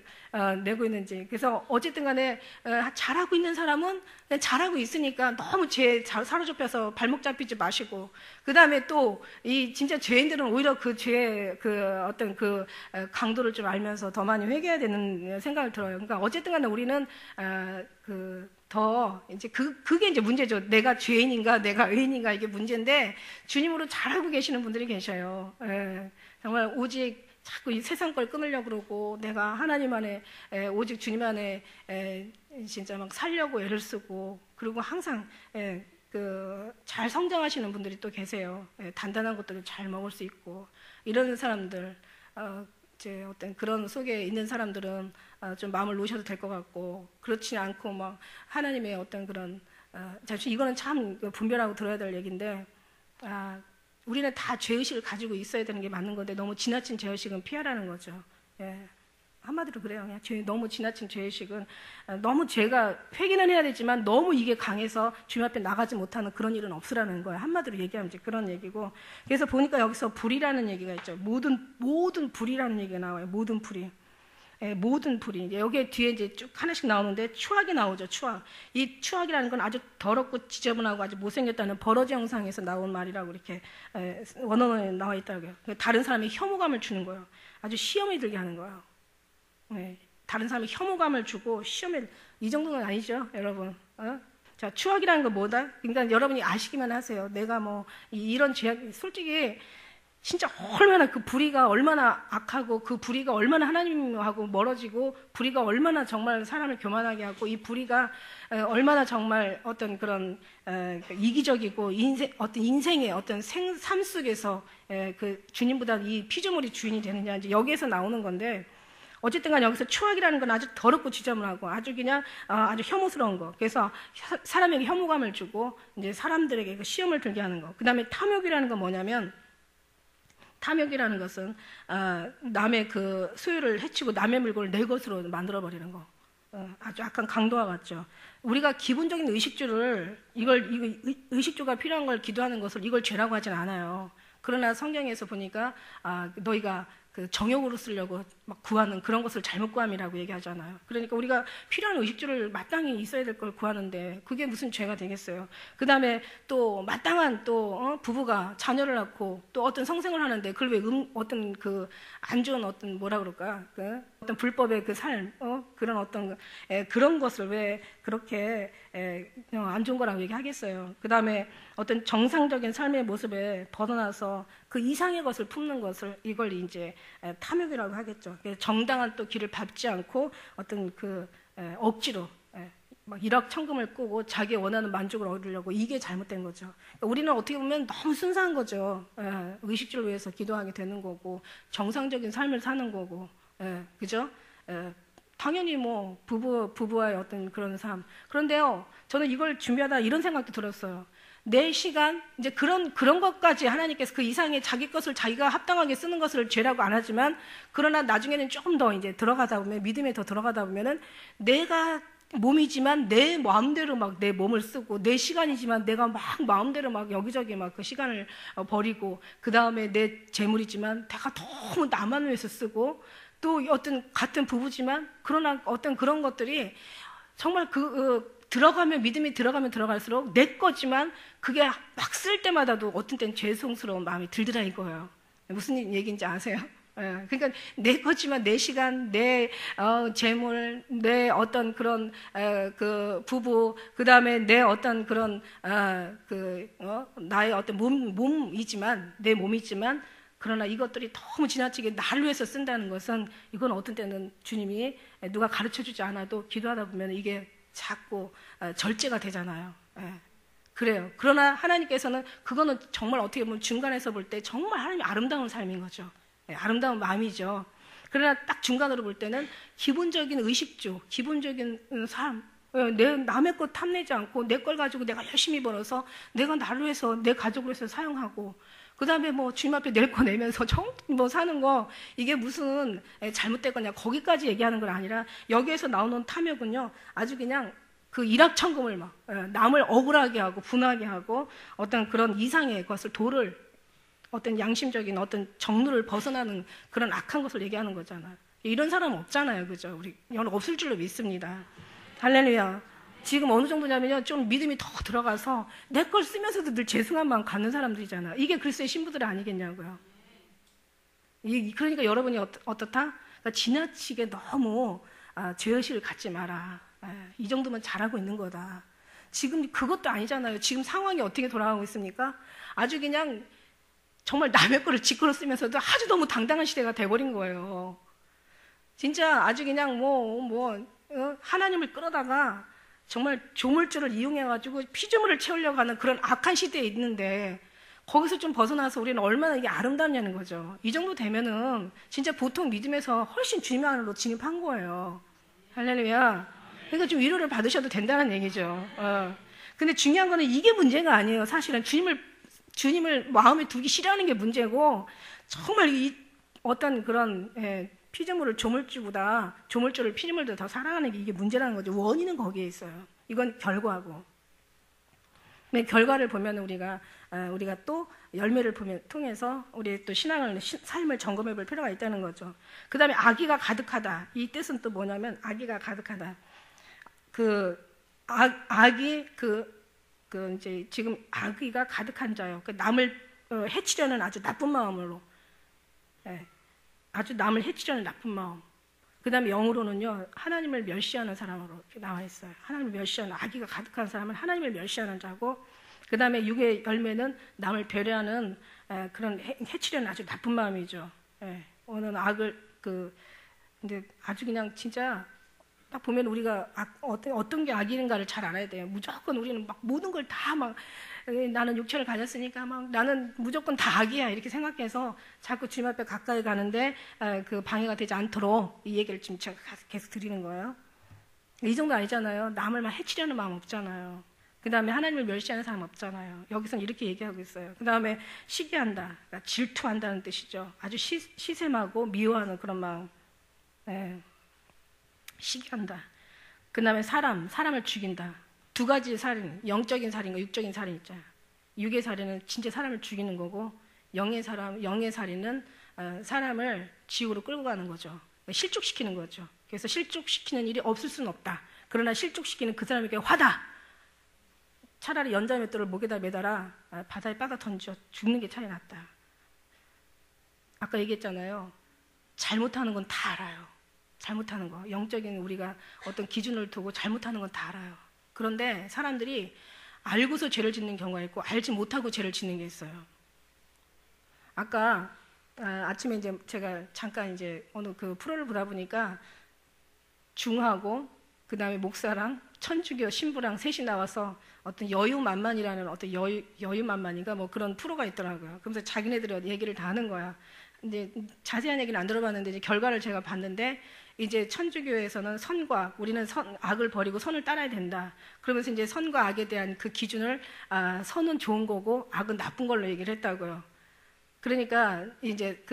S1: 내고 있는지. 그래서 어쨌든 간에 잘하고 있는 사람은 그냥 잘하고 있으니까 너무 죄에 사로잡혀서 발목 잡히지 마시고, 그 다음에 또 이 진짜 죄인들은 오히려 그 죄의 어떤 강도를 좀 알면서 더 많이 회개해야 되는 생각을 들어요. 그러니까 어쨌든 간에 우리는 더 이제 그게 이제 문제죠. 내가 죄인인가 내가 의인인가 이게 문제인데, 주님으로 잘하고 계시는 분들이 계셔요. 정말 오직 자꾸 이 세상 걸 끊으려고 그러고 내가 하나님 안에 오직 주님 안에 진짜 막 살려고 애를 쓰고, 그리고 항상 잘 성장하시는 분들이 또 계세요. 단단한 것들을 잘 먹을 수 있고, 이런 사람들 이제 어떤 그런 속에 있는 사람들은 좀 마음을 놓으셔도 될 것 같고, 그렇지 않고 막 하나님의 어떤 그런 이거는 참 분별하고 들어야 될 얘기인데, 우리는 다 죄의식을 가지고 있어야 되는 게 맞는 건데 너무 지나친 죄의식은 피하라는 거죠. 예. 한마디로 그래요. 그냥 너무 지나친 죄의식은 너무 죄가 회개는 해야 되지만 너무 이게 강해서 주님 앞에 나가지 못하는 그런 일은 없으라는 거예요. 한마디로 얘기하면 이제 그런 얘기고. 그래서 보니까 여기서 불이라는 얘기가 있죠. 모든 불이라는 얘기가 나와요. 모든 불이. 모든 불이. 여기에 뒤에 이제 쭉 하나씩 나오는데 추악이 나오죠. 추악. 이 추악이라는 건 아주 더럽고 지저분하고 아주 못생겼다는 버러지 형상에서 나온 말이라고 이렇게 원어원에 나와 있더라고요. 다른 사람이 혐오감을 주는 거예요. 아주 시험이 들게 하는 거예요. 다른 사람이 혐오감을 주고 이 정도는 아니죠, 여러분. 자, 추악이라는 건 뭐다? 그러니까 여러분이 아시기만 하세요. 내가 뭐 이런 죄악, 솔직히 진짜 얼마나 그 불의가 얼마나 악하고 그 불의가 얼마나 하나님하고 멀어지고 불의가 얼마나 정말 사람을 교만하게 하고 이 불의가 얼마나 정말 어떤 그런 이기적이고 어떤 인생의 어떤 삶 속에서 그 주님보다 이 피조물이 주인이 되느냐, 이제 여기에서 나오는 건데, 어쨌든 간 여기서 추악이라는 건 아주 더럽고 지저분하고 아주 그냥 아주 혐오스러운 거. 그래서 사람에게 혐오감을 주고 이제 사람들에게 그 시험을 들게 하는 거. 그 다음에 탐욕이라는 건 뭐냐면, 탐욕이라는 것은 남의 그 소유를 해치고 남의 물건을 내 것으로 만들어버리는 거. 아주 약간 강도와 같죠. 우리가 기본적인 의식주를 의식주가 필요한 걸 기도하는 것을 이걸 죄라고 하진 않아요. 그러나 성경에서 보니까 너희가 그 정욕으로 쓰려고 막 구하는 그런 것을 잘못 구함이라고 얘기하잖아요. 그러니까 우리가 필요한 의식주를 마땅히 있어야 될 걸 구하는데 그게 무슨 죄가 되겠어요. 그 다음에 또 마땅한 또 부부가 자녀를 낳고 또 어떤 성생을 하는데 그걸 왜 어떤 그 안 좋은 어떤 뭐라 그럴까, 어떤 불법의 그 삶, 그런 어떤 그런 것을 왜 그렇게 안 좋은 거라고 얘기하겠어요. 그 다음에 어떤 정상적인 삶의 모습에 벗어나서 그 이상의 것을 품는 것을 이걸 이제 탐욕이라고 하겠죠. 정당한 또 길을 밟지 않고 어떤 그 억지로 막 일확천금을 꾸고 자기 원하는 만족을 얻으려고, 이게 잘못된 거죠. 그러니까 우리는 어떻게 보면 너무 순수한 거죠. 의식주를 위해서 기도하게 되는 거고 정상적인 삶을 사는 거고, 그죠? 당연히 뭐 부부와의 어떤 그런 삶. 그런데요, 저는 이걸 준비하다 이런 생각도 들었어요. 내 시간, 이제 그런 것까지 하나님께서 그 이상의 자기 것을 자기가 합당하게 쓰는 것을 죄라고 안 하지만, 그러나 나중에는 조금 더 이제 들어가다 보면, 믿음에 더 들어가다 보면은 내가 몸이지만 내 마음대로 막 내 몸을 쓰고, 내 시간이지만 내가 막 마음대로 막 여기저기 막 그 시간을 버리고, 그 다음에 내 재물이지만 내가 너무 나만 위해서 쓰고, 또 어떤 같은 부부지만 그러나 어떤 그런 것들이 정말 들어가면, 믿음이 들어가면 들어갈수록 내 거지만 그게 막 쓸 때마다도 어떤 때는 죄송스러운 마음이 들더라 이거예요. 무슨 얘기인지 아세요? 예, 그러니까 내 거지만 내 시간, 내 재물, 내 어떤 그런 그 부부, 그 다음에 내 어떤 그런 나의 어떤 몸이지만, 내 몸이지만, 그러나 이것들이 너무 지나치게 나를 위해서 쓴다는 것은, 이건 어떤 때는 주님이 누가 가르쳐주지 않아도 기도하다 보면 이게 자꾸 절제가 되잖아요. 예. 그래요. 그러나 하나님께서는 그거는 정말 어떻게 보면 중간에서 볼 때 정말 하나님이 아름다운 삶인 거죠. 예, 아름다운 마음이죠. 그러나 딱 중간으로 볼 때는 기본적인 의식주, 기본적인 삶, 내 남의 것 탐내지 않고 내 걸 가지고 내가 열심히 벌어서 내가 나를 위해서, 내 가족을 위해서 사용하고, 그 다음에 뭐 주님 앞에 낼 거 내면서 뭐 사는 거, 이게 무슨 잘못된 거냐, 거기까지 얘기하는 건 아니라, 여기에서 나오는 탐욕은요 아주 그냥 그 일확천금을 막 남을 억울하게 하고 분하게 하고, 어떤 그런 이상의 것을, 도를, 어떤 양심적인 어떤 정루를 벗어나는 그런 악한 것을 얘기하는 거잖아요. 이런 사람은 없잖아요, 그죠? 우리 여러 없을 줄로 믿습니다. 할렐루야. 지금 어느 정도냐면요, 좀 믿음이 더 들어가서 내 걸 쓰면서도 늘 죄송한 마음 갖는 사람들이잖아요. 이게 그리스도의 신부들 아니겠냐고요. 그러니까 여러분이 어떻다? 그러니까 지나치게 너무 죄의식을 갖지 마라. 이 정도면 잘하고 있는 거다. 지금 그것도 아니잖아요. 지금 상황이 어떻게 돌아가고 있습니까? 아주 그냥 정말 남의 거를 지 거로 쓰면서도 아주 너무 당당한 시대가 돼버린 거예요. 진짜 아주 그냥 하나님을 끌어다가 정말 조물주를 이용해가지고 피조물을 채우려고 하는 그런 악한 시대에 있는데, 거기서 좀 벗어나서 우리는 얼마나 이게 아름답냐는 거죠. 이 정도 되면은 진짜 보통 믿음에서 훨씬 주님 안으로 진입한 거예요. 할렐루야. 그러니까 좀 위로를 받으셔도 된다는 얘기죠. 근데 중요한 거는 이게 문제가 아니에요. 사실은 주님을 마음에 두기 싫어하는 게 문제고, 정말 이 어떤 그런 피조물을 조물주를 피조물보다 더 사랑하는 게 이게 문제라는 거죠. 원인은 거기에 있어요. 이건 결과고. 근데 결과를 보면 우리가 또 열매를 통해서 우리 또 삶을 점검해 볼 필요가 있다는 거죠. 그 다음에 악의가 가득하다. 이 뜻은 또 뭐냐면, 악의가 가득하다. 악이 이제 지금 악의가 가득한 자요. 남을 해치려는 아주 나쁜 마음으로, 아주 남을 해치려는 나쁜 마음. 그 다음에 영어로는요, 하나님을 멸시하는 사람으로 이렇게 나와 있어요. 하나님을 멸시하는, 악의가 가득한 사람은 하나님을 멸시하는 자고, 그 다음에 육의 열매는 남을 배려하는 그런 해치려는 아주 나쁜 마음이죠. 오늘 악을 근데 아주 그냥 진짜 딱 보면 우리가 어떤 게 악인가를 잘 알아야 돼요. 무조건 우리는 막 모든 걸 다 막, 나는 육체를 가졌으니까 막 나는 무조건 다 악이야 이렇게 생각해서 자꾸 주님 앞에 가까이 가는데 그 방해가 되지 않도록 이 얘기를 지금 제가 계속 드리는 거예요. 이 정도 아니잖아요. 남을 막 해치려는 마음 없잖아요. 그 다음에 하나님을 멸시하는 사람 없잖아요. 여기서는 이렇게 얘기하고 있어요. 그 다음에 시기한다, 그러니까 질투한다는 뜻이죠. 아주 시샘하고 미워하는 그런 마음. 시기한다. 그 다음에 사람을 죽인다. 두 가지 살인, 영적인 살인과 육적인 살인 있잖아요. 육의 살인은 진짜 사람을 죽이는 거고, 영의 살인은 사람을 지옥으로 끌고 가는 거죠. 실족시키는 거죠. 그래서 실족시키는 일이 없을 수는 없다. 그러나 실족시키는 그 사람에게 화다. 차라리 연자맷돌을 목에다 매달아 바다에 빠다 던져 죽는 게 차라리 낫다. 아까 얘기했잖아요. 잘못하는 건 다 알아요. 잘못하는 거, 영적인 우리가 어떤 기준을 두고 잘못하는 건 다 알아요. 그런데 사람들이 알고서 죄를 짓는 경우가 있고 알지 못하고 죄를 짓는 게 있어요. 아까 아침에 이제 제가 잠깐 이제 어느 그 프로를 보다 보니까 중하고 그 다음에 목사랑 천주교 신부랑 셋이 나와서 어떤 여유만만이라는 어떤 여유만만인가 뭐 그런 프로가 있더라고요. 그러면서 자기네들이 얘기를 다 하는 거야. 근데 자세한 얘기는 안 들어봤는데 이제 결과를 제가 봤는데, 이제 천주교에서는 우리는 악을 버리고 선을 따라야 된다. 그러면서 이제 선과 악에 대한 그 기준을 선은 좋은 거고 악은 나쁜 걸로 얘기를 했다고요. 그러니까 이제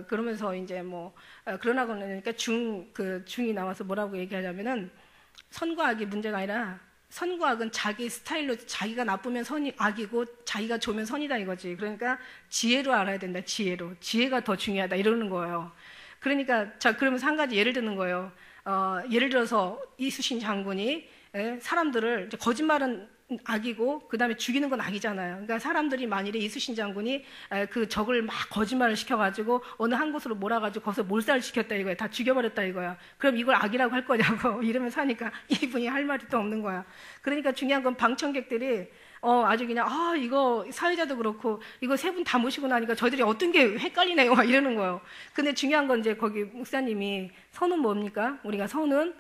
S1: 그러면서 이제 뭐 그러나 그러니까 중이 나와서 뭐라고 얘기하냐면은 선과 악이 문제가 아니라 선과 악은 자기 스타일로 자기가 나쁘면 선이 악이고 자기가 좋으면 선이다 이거지. 그러니까 지혜로 알아야 된다. 지혜가 더 중요하다 이러는 거예요. 그러니까 자 그러면서 한 가지 예를 드는 거예요. 예를 들어서 이순신 장군이 사람들을 이제 거짓말은 악이고 그 다음에 죽이는 건 악이잖아요. 그러니까 사람들이 만일에 이순신 장군이 그 적을 막 거짓말을 시켜가지고 어느 한 곳으로 몰아가지고 거기서 몰살을 시켰다 이거야. 다 죽여버렸다 이거야. 그럼 이걸 악이라고 할 거냐고 이러면서 하니까 이분이 할 말이 또 없는 거야. 그러니까 중요한 건 방청객들이 아주 그냥 이거 사회자도 그렇고 이거 세 분 다 모시고 나니까 저희들이 어떤 게 헷갈리네요 막 이러는 거예요. 근데 중요한 건 이제 거기 목사님이 선은 뭡니까? 우리가 선은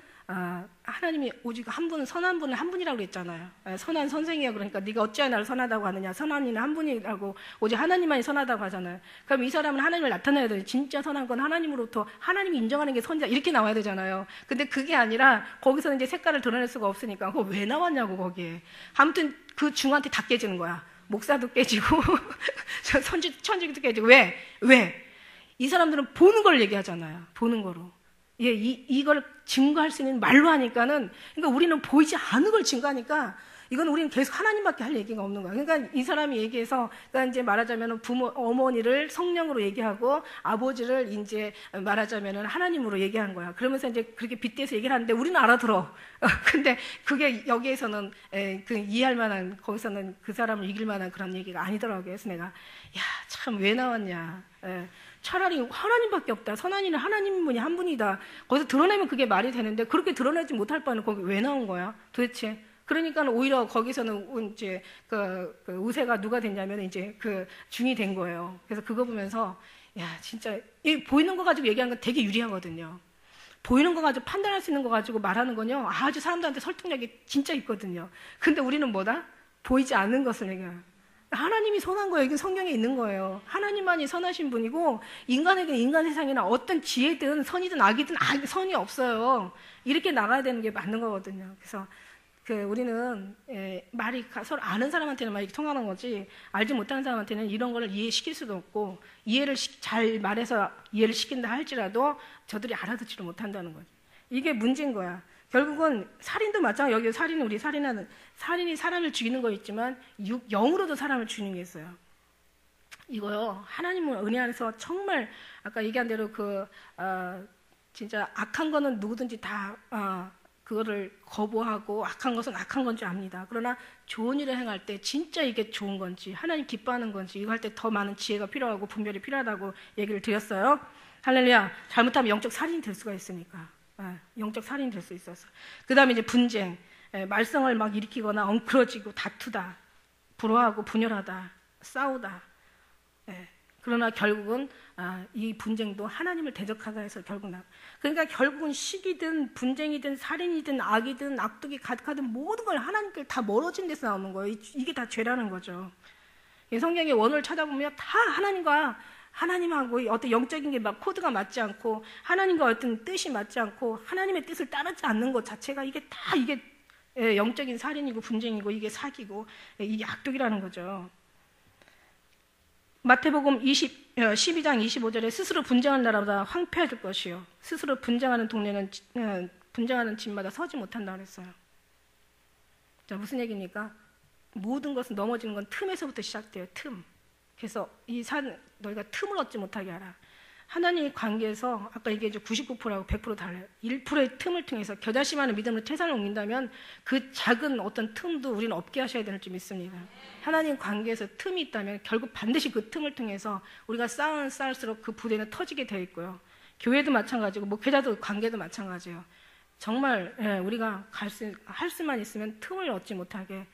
S1: 하나님이 오직 한 분은 선한 분은 한 분이라고 그랬잖아요. 선한 선생이야. 그러니까 네가 어찌하여 나를 선하다고 하느냐. 선한 이는 한 분이라고 오직 하나님만이 선하다고 하잖아요. 그럼 이 사람은 하나님을 나타내야 돼요. 진짜 선한 건 하나님으로부터 하나님이 인정하는 게 선이다 이렇게 나와야 되잖아요. 근데 그게 아니라 거기서는 이제 색깔을 드러낼 수가 없으니까 그거 왜 나왔냐고 거기에. 아무튼 그 중한테 다 깨지는 거야. 목사도 깨지고 천주교도 깨지고. 왜? 이 사람들은 보는 걸 얘기하잖아요. 보는 거로. 이걸 증거할 수 있는 말로 하니까는, 그러니까 우리는 보이지 않는 걸 증거하니까, 이건 우리는 계속 하나님밖에 할 얘기가 없는 거야. 그러니까 이 사람이 얘기해서, 그러니까 이제 말하자면 어머니를 성령으로 얘기하고, 아버지를 이제 말하자면 하나님으로 얘기한 거야. 그러면서 이제 그렇게 빗대서 얘기를 하는데 우리는 알아들어. 근데 그게 여기에서는 그 이해할 만한, 거기서는 그 사람을 이길 만한 그런 얘기가 아니더라고요. 그래서 내가, 참 왜 나왔냐. 차라리 하나님밖에 없다. 선한 이는 하나님분이 한 분이다. 거기서 드러내면 그게 말이 되는데 그렇게 드러내지 못할 바는 거기 왜 나온 거야? 도대체. 그러니까 오히려 거기서는 이제 그 우세가 누가 됐냐면 이제 그 중이 된 거예요. 그래서 그거 보면서 진짜 이 보이는 거 가지고 얘기하는 건 되게 유리하거든요. 보이는 거 가지고 판단할 수 있는 거 가지고 말하는 건요 아주 사람들한테 설득력이 진짜 있거든요. 근데 우리는 뭐다? 보이지 않는 것을 얘기해요. 하나님이 선한 거예요. 이게 성경에 있는 거예요. 하나님만이 선하신 분이고 인간에게 인간 세상이나 어떤 지혜든 선이든 악이든 선이 없어요. 이렇게 나가야 되는 게 맞는 거거든요. 그래서 우리는 말이 서로 아는 사람한테는 말이 통하는 거지 알지 못하는 사람한테는 이런 걸 이해시킬 수도 없고 이해를 잘 말해서 이해를 시킨다 할지라도 저들이 알아듣지를 못한다는 거죠. 이게 문제인 거야. 결국은 살인도 마찬가지. 여기 살인이 사람을 죽이는 거 있지만 영으로도 사람을 죽이는 게 있어요. 이거요. 하나님의 은혜 안에서 정말 아까 얘기한 대로 진짜 악한 거는 누구든지 다 그거를 거부하고 악한 것은 악한 건지 압니다. 그러나 좋은 일을 행할 때 진짜 이게 좋은 건지 하나님 기뻐하는 건지 이거 할 때 더 많은 지혜가 필요하고 분별이 필요하다고 얘기를 드렸어요. 할렐루야. 잘못하면 영적 살인이 될 수가 있으니까. 영적 살인이 될 수 있었어. 그 다음에 이제 분쟁, 말썽을 막 일으키거나 엉클어지고 다투다, 불화하고 분열하다, 싸우다. 그러나 결국은 이 분쟁도 하나님을 대적하다 해서 결국 그러니까 결국은 시기든 분쟁이든 살인이든 악이든 악독이 가득하든 모든 걸 하나님께 다 멀어진 데서 나오는 거예요. 이게 다 죄라는 거죠. 성경의 원어를 찾아보면 다 하나님하고 어떤 영적인 게 막 코드가 맞지 않고 하나님과 어떤 뜻이 맞지 않고 하나님의 뜻을 따르지 않는 것 자체가 이게 다 이게 영적인 살인이고 분쟁이고 이게 사기고 이게 악독이라는 거죠. 마태복음 12장 25절에 스스로 분쟁하는 나라보다 황폐해질 것이요 스스로 분쟁하는 동네는 분쟁하는 집마다 서지 못한다 그랬어요. 자, 무슨 얘기입니까? 모든 것은 넘어지는 건 틈에서부터 시작돼요. 틈. 그래서 너희가 틈을 얻지 못하게 하라. 하나님의 관계에서 아까 얘기했죠. 99%하고 100% 달라요. 1%의 틈을 통해서 겨자씨만한 믿음으로 태산을 옮긴다면 그 작은 어떤 틈도 우리는 없게 하셔야 될 줄 믿습니다. 하나님 관계에서 틈이 있다면 결국 반드시 그 틈을 통해서 우리가 쌓을수록 그 부대는 터지게 되어 있고요. 교회도 마찬가지고 목회자도 관계도 마찬가지예요. 정말 우리가 할 수만 있으면 틈을 얻지 못하게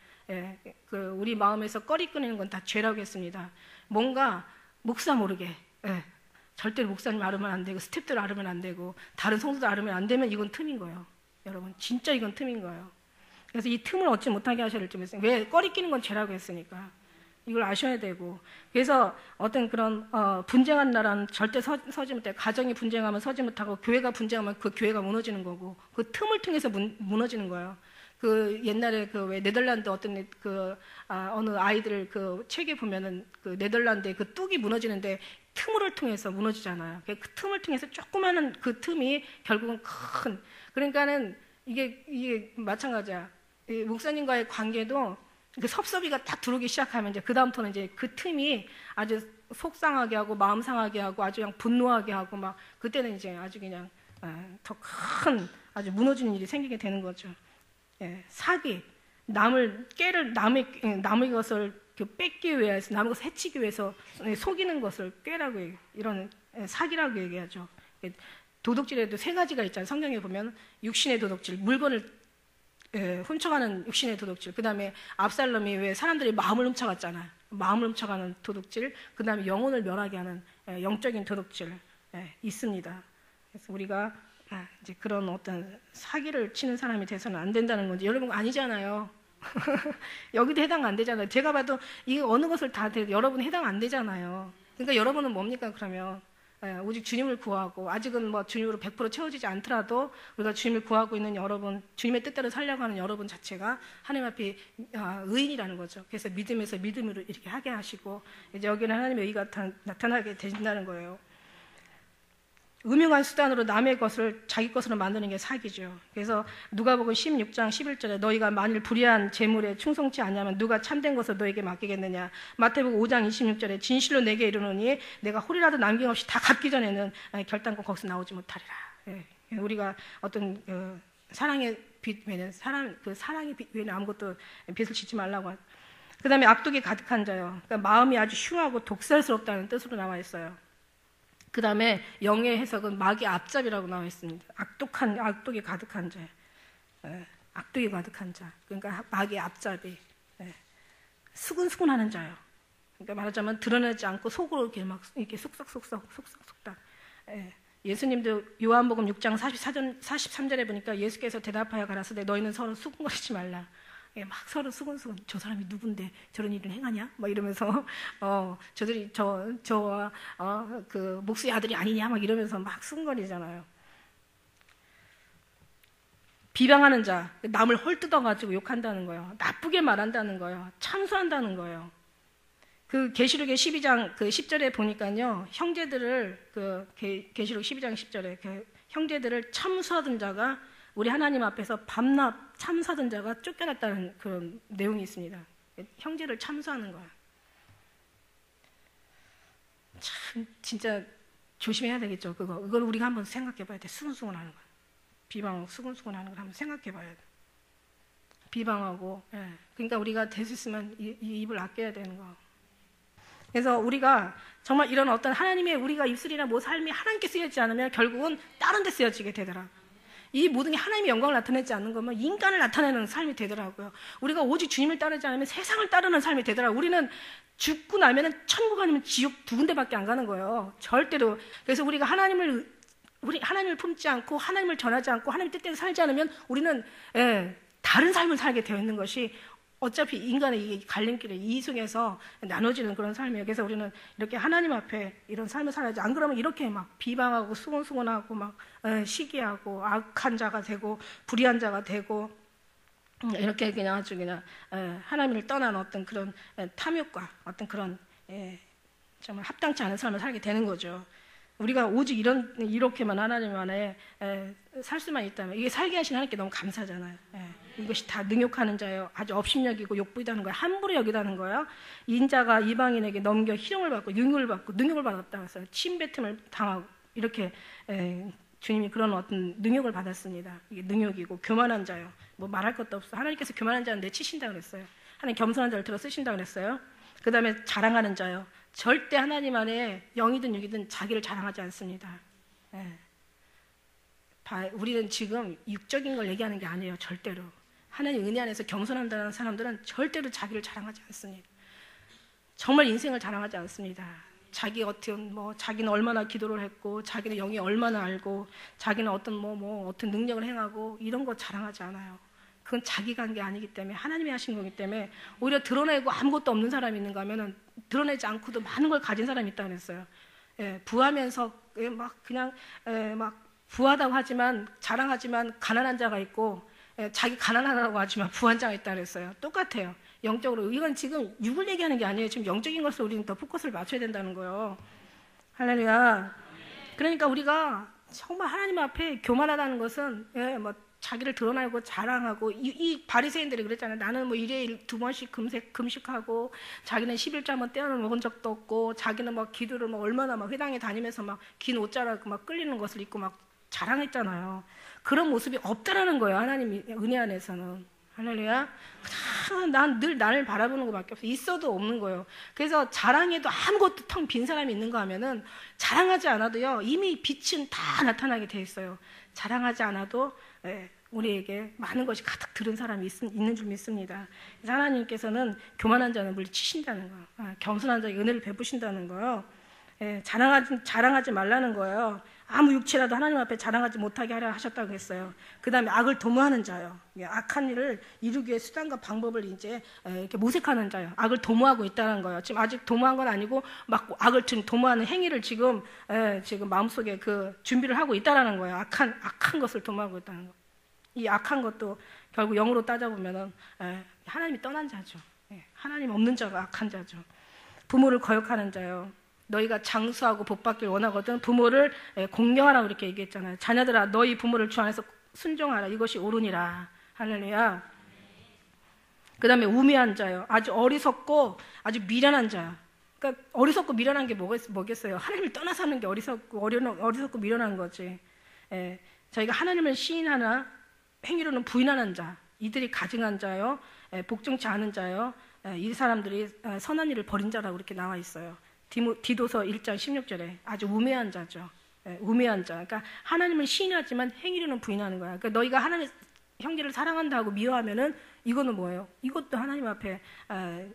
S1: 우리 마음에서 꺼리 끊이는 건 다 죄라고 했습니다. 뭔가 목사 모르게 절대로 목사님 알으면 안 되고 스태프들 알으면 안 되고 다른 성도들 알으면 안 되면 이건 틈인 거예요. 여러분 진짜 이건 틈인 거예요. 그래서 이 틈을 얻지 못하게 하셔야 될 줄 믿습니다. 왜? 꺼리 끼는 건 죄라고 했으니까 이걸 아셔야 되고 그래서 어떤 그런 분쟁한 나라는 절대 서지 못해요. 가정이 분쟁하면 서지 못하고 교회가 분쟁하면 그 교회가 무너지는 거고 그 틈을 통해서 무너지는 거예요. 옛날에 왜 네덜란드 어떤 어느 아이들 책에 보면은 네덜란드의 뚝이 무너지는데 틈을 통해서 무너지잖아요. 그 틈을 통해서 조그마한 그 틈이 결국은 그러니까는 이게 마찬가지야. 이 목사님과의 관계도 그 섭섭이가 딱 들어오기 시작하면 이제 그 다음부터는 이제 그 틈이 아주 속상하게 하고 마음 상하게 하고 아주 그냥 분노하게 하고 막 그때는 이제 아주 그냥 더 큰 아주 무너지는 일이 생기게 되는 거죠. 예, 사기, 남의 것을 뺏기 위해서, 남의 것을 해치기 위해서 속이는 것을 꾀라고 얘기해요. 이런 사기라고 얘기하죠. 도둑질에도 세 가지가 있잖아요. 성경에 보면 육신의 도둑질, 물건을 훔쳐가는 육신의 도둑질, 그 다음에 압살롬이 왜 사람들이 마음을 훔쳐갔잖아요. 마음을 훔쳐가는 도둑질, 그 다음에 영혼을 멸하게 하는 영적인 도둑질 있습니다. 그래서 우리가 이제 그런 어떤 사기를 치는 사람이 돼서는 안 된다는 건지, 여러분 아니잖아요. 여기도 해당 안 되잖아요. 제가 봐도 이 어느 것을 다 여러분 해당 안 되잖아요. 그러니까 여러분은 뭡니까 그러면? 오직 주님을 구하고, 아직은 뭐 주님으로 100% 채워지지 않더라도 우리가 주님을 구하고 있는 여러분, 주님의 뜻대로 살려고 하는 여러분 자체가 하나님 앞에 의인이라는 거죠. 그래서 믿음에서 믿음으로 이렇게 하게 하시고, 이제 여기는 하나님의 의가 나타나게 되신다는 거예요. 음흉한 수단으로 남의 것을 자기 것으로 만드는 게 사기죠. 그래서 누가복음 16장 11절에 너희가 만일 불의한 재물에 충성치 않냐면 누가 참된 것을 너에게 맡기겠느냐. 마태복음 5장 26절에 진실로 내게 이르노니 내가 홀이라도 남김없이 다 갚기 전에는 결단코 거기서 나오지 못하리라. 우리가 어떤 사랑의 빚 외에는 사랑의 빚 외에는 아무것도 빚을 짓지 말라고. 그 다음에 악독이 가득한 자요. 그러니까 마음이 아주 흉하고 독살스럽다는 뜻으로 나와 있어요. 그 다음에 영의 해석은 마귀 앞잡이라고 나와 있습니다. 악독이 가득한 자. 악독이 가득한 자. 그러니까 마귀 앞잡이. 수근수근하는 자요. 그러니까 말하자면 드러내지 않고 속으로 이렇게 막 이렇게 속삭. 예수님도 요한복음 6장 43절에 보니까 예수께서 대답하여 가라사대 너희는 서로 수근거리지 말라. 막 서로 수근수근, 저 사람이 누군데 저런 일을 행하냐? 막 이러면서, 저들이 저와, 그, 목수의 아들이 아니냐? 막 이러면서 막 수근거리잖아요. 비방하는 자, 남을 헐뜯어가지고 욕한다는 거예요. 나쁘게 말한다는 거예요. 참수한다는 거예요. 그, 계시록의 12장 그 10절에 보니까요, 형제들을, 계시록 12장 10절에 그 형제들을 참수하던 자가 우리 하나님 앞에서 밤낮 참수하던 자가 쫓겨났다는 그런 내용이 있습니다. 형제를 참수하는 거야. 참 진짜 조심해야 되겠죠. 그걸 우리가 한번 생각해봐야 돼. 수근수근하는 거. 비방하고 수근수근하는 걸 한번 생각해봐야 돼. 비방하고. 그러니까 우리가 될 수 있으면 이 입을 아껴야 되는 거. 그래서 우리가 정말 이런 어떤 하나님의 우리가 입술이나 뭐 삶이 하나님께 쓰여지지 않으면 결국은 다른 데 쓰여지게 되더라. 이 모든 게 하나님의 영광을 나타내지 않는 거면 인간을 나타내는 삶이 되더라고요. 우리가 오직 주님을 따르지 않으면 세상을 따르는 삶이 되더라고요. 우리는 죽고 나면 천국 아니면 지옥 두 군데밖에 안 가는 거예요. 절대로. 그래서 우리가 하나님을 품지 않고 하나님을 전하지 않고 하나님 뜻대로 살지 않으면 우리는 다른 삶을 살게 되어 있는 것이 어차피 인간의 이 갈림길에 이승에서 나눠지는 그런 삶이에요. 그래서 우리는 이렇게 하나님 앞에 이런 삶을 살아야지. 안 그러면 이렇게 막 비방하고 수곤수곤하고 막 시기하고 악한 자가 되고 불의한 자가 되고 이렇게 그냥 아주 그냥 하나님을 떠난 어떤 그런 탐욕과 어떤 그런 정말 합당치 않은 삶을 살게 되는 거죠. 우리가 오직 이렇게만 하나님 안에 살 수만 있다면 이게 살게 하신 하나님께 너무 감사하잖아요. 이것이 다 능욕하는 자예요. 아주 업신여기고 욕부리다는 거예요. 함부로 여기다는 거예요. 인자가 이방인에게 넘겨 희롱을 받고 능욕을 받았다고 해서 침뱉음을 당하고 이렇게 주님이 그런 어떤 능욕을 받았습니다. 이게 능욕이고 교만한 자요. 뭐 말할 것도 없어. 하나님께서 교만한 자는 내치신다고 그랬어요. 하나님 겸손한 자를 들어 쓰신다고 그랬어요. 그 다음에 자랑하는 자요. 절대 하나님 안에 영이든 육이든 자기를 자랑하지 않습니다. 우리는 지금 육적인 걸 얘기하는 게 아니에요. 절대로. 하나님 은혜 안에서 겸손한다는 사람들은 절대로 자기를 자랑하지 않습니다. 정말 인생을 자랑하지 않습니다. 자기는 얼마나 기도를 했고, 자기는 영이 얼마나 알고, 자기는 어떤 능력을 행하고, 이런 거 자랑하지 않아요. 그건 자기가 한 게 아니기 때문에, 하나님이 하신 거기 때문에, 오히려 드러내고 아무것도 없는 사람이 있는가 하면은, 드러내지 않고도 많은 걸 가진 사람이 있다고 그랬어요. 부하면서, 부하다고 하지만, 자랑하지만, 가난한 자가 있고, 자기 가난하다고 하지만, 부한 자가 있다고 그랬어요. 똑같아요. 영적으로. 이건 지금 육을 얘기하는 게 아니에요. 지금 영적인 것을 우리는 더 포커스를 맞춰야 된다는 거예요. 할렐루야. 그러니까 우리가 정말 하나님 앞에 교만하다는 것은, 자기를 드러나고 자랑하고 이 바리새인들이 그랬잖아요. 나는 뭐 일에 2번씩 금식하고 자기는 11조 한번 떼어는 먹은 적도 없고 자기는 막 기도를 막 얼마나 막 회당에 다니면서 막 긴 옷자락 막 끌리는 것을 입고 막 자랑했잖아요. 그런 모습이 없다라는 거예요. 하나님이 은혜 안에서는. 할렐루야. 난 늘 나를 바라보는 것밖에 없어. 있어도 없는 거예요. 그래서 자랑해도 아무것도 텅 빈 사람이 있는가 하면은 자랑하지 않아도요 이미 빛은 다 나타나게 돼 있어요. 자랑하지 않아도 우리에게 많은 것이 가득 들은 사람이 있는 줄 믿습니다. 그래서 하나님께서는 교만한 자는 물리치신다는 거예요. 겸손한 자에게 은혜를 베푸신다는 거예요. 자랑하지 말라는 거예요. 아무 육체라도 하나님 앞에 자랑하지 못하게 하려 하셨다고 했어요. 그 다음에 악을 도모하는 자요. 악한 일을 이루기 위해 수단과 방법을 이제 이렇게 모색하는 자요. 악을 도모하고 있다는 거예요. 지금 아직 도모한 건 아니고 막 악을 도모하는 행위를 지금 마음속에 그 준비를 하고 있다는 거예요. 악한 것을 도모하고 있다는 거. 이 악한 것도 결국 영으로 따져보면은 하나님이 떠난 자죠. 하나님 없는 자가 악한 자죠. 부모를 거역하는 자요. 너희가 장수하고 복받길 원하거든 부모를 공경하라고 이렇게 얘기했잖아요. 자녀들아 너희 부모를 주 안에서 순종하라. 이것이 옳으니라. 할렐루야. 그 다음에 우매한 자요. 아주 어리석고 아주 미련한 자. 그러니까 어리석고 미련한 게 뭐겠어요. 하나님을 떠나 사는 게 어리석고 미련한 거지. 저희가 하나님을 시인하나 행위로는 부인하는 자. 이들이 가증한 자요. 복종치 않은 자요. 이 사람들이 선한 일을 벌인 자라고 이렇게 나와 있어요. 디도서 1장 16절에 아주 우매한 자죠. 우매한 자. 그러니까 하나님을 시인하지만 행위로는 부인하는 거야. 그러니까 너희가 하나님의 형제를 사랑한다고 미워하면은 이거는 뭐예요? 이것도 하나님 앞에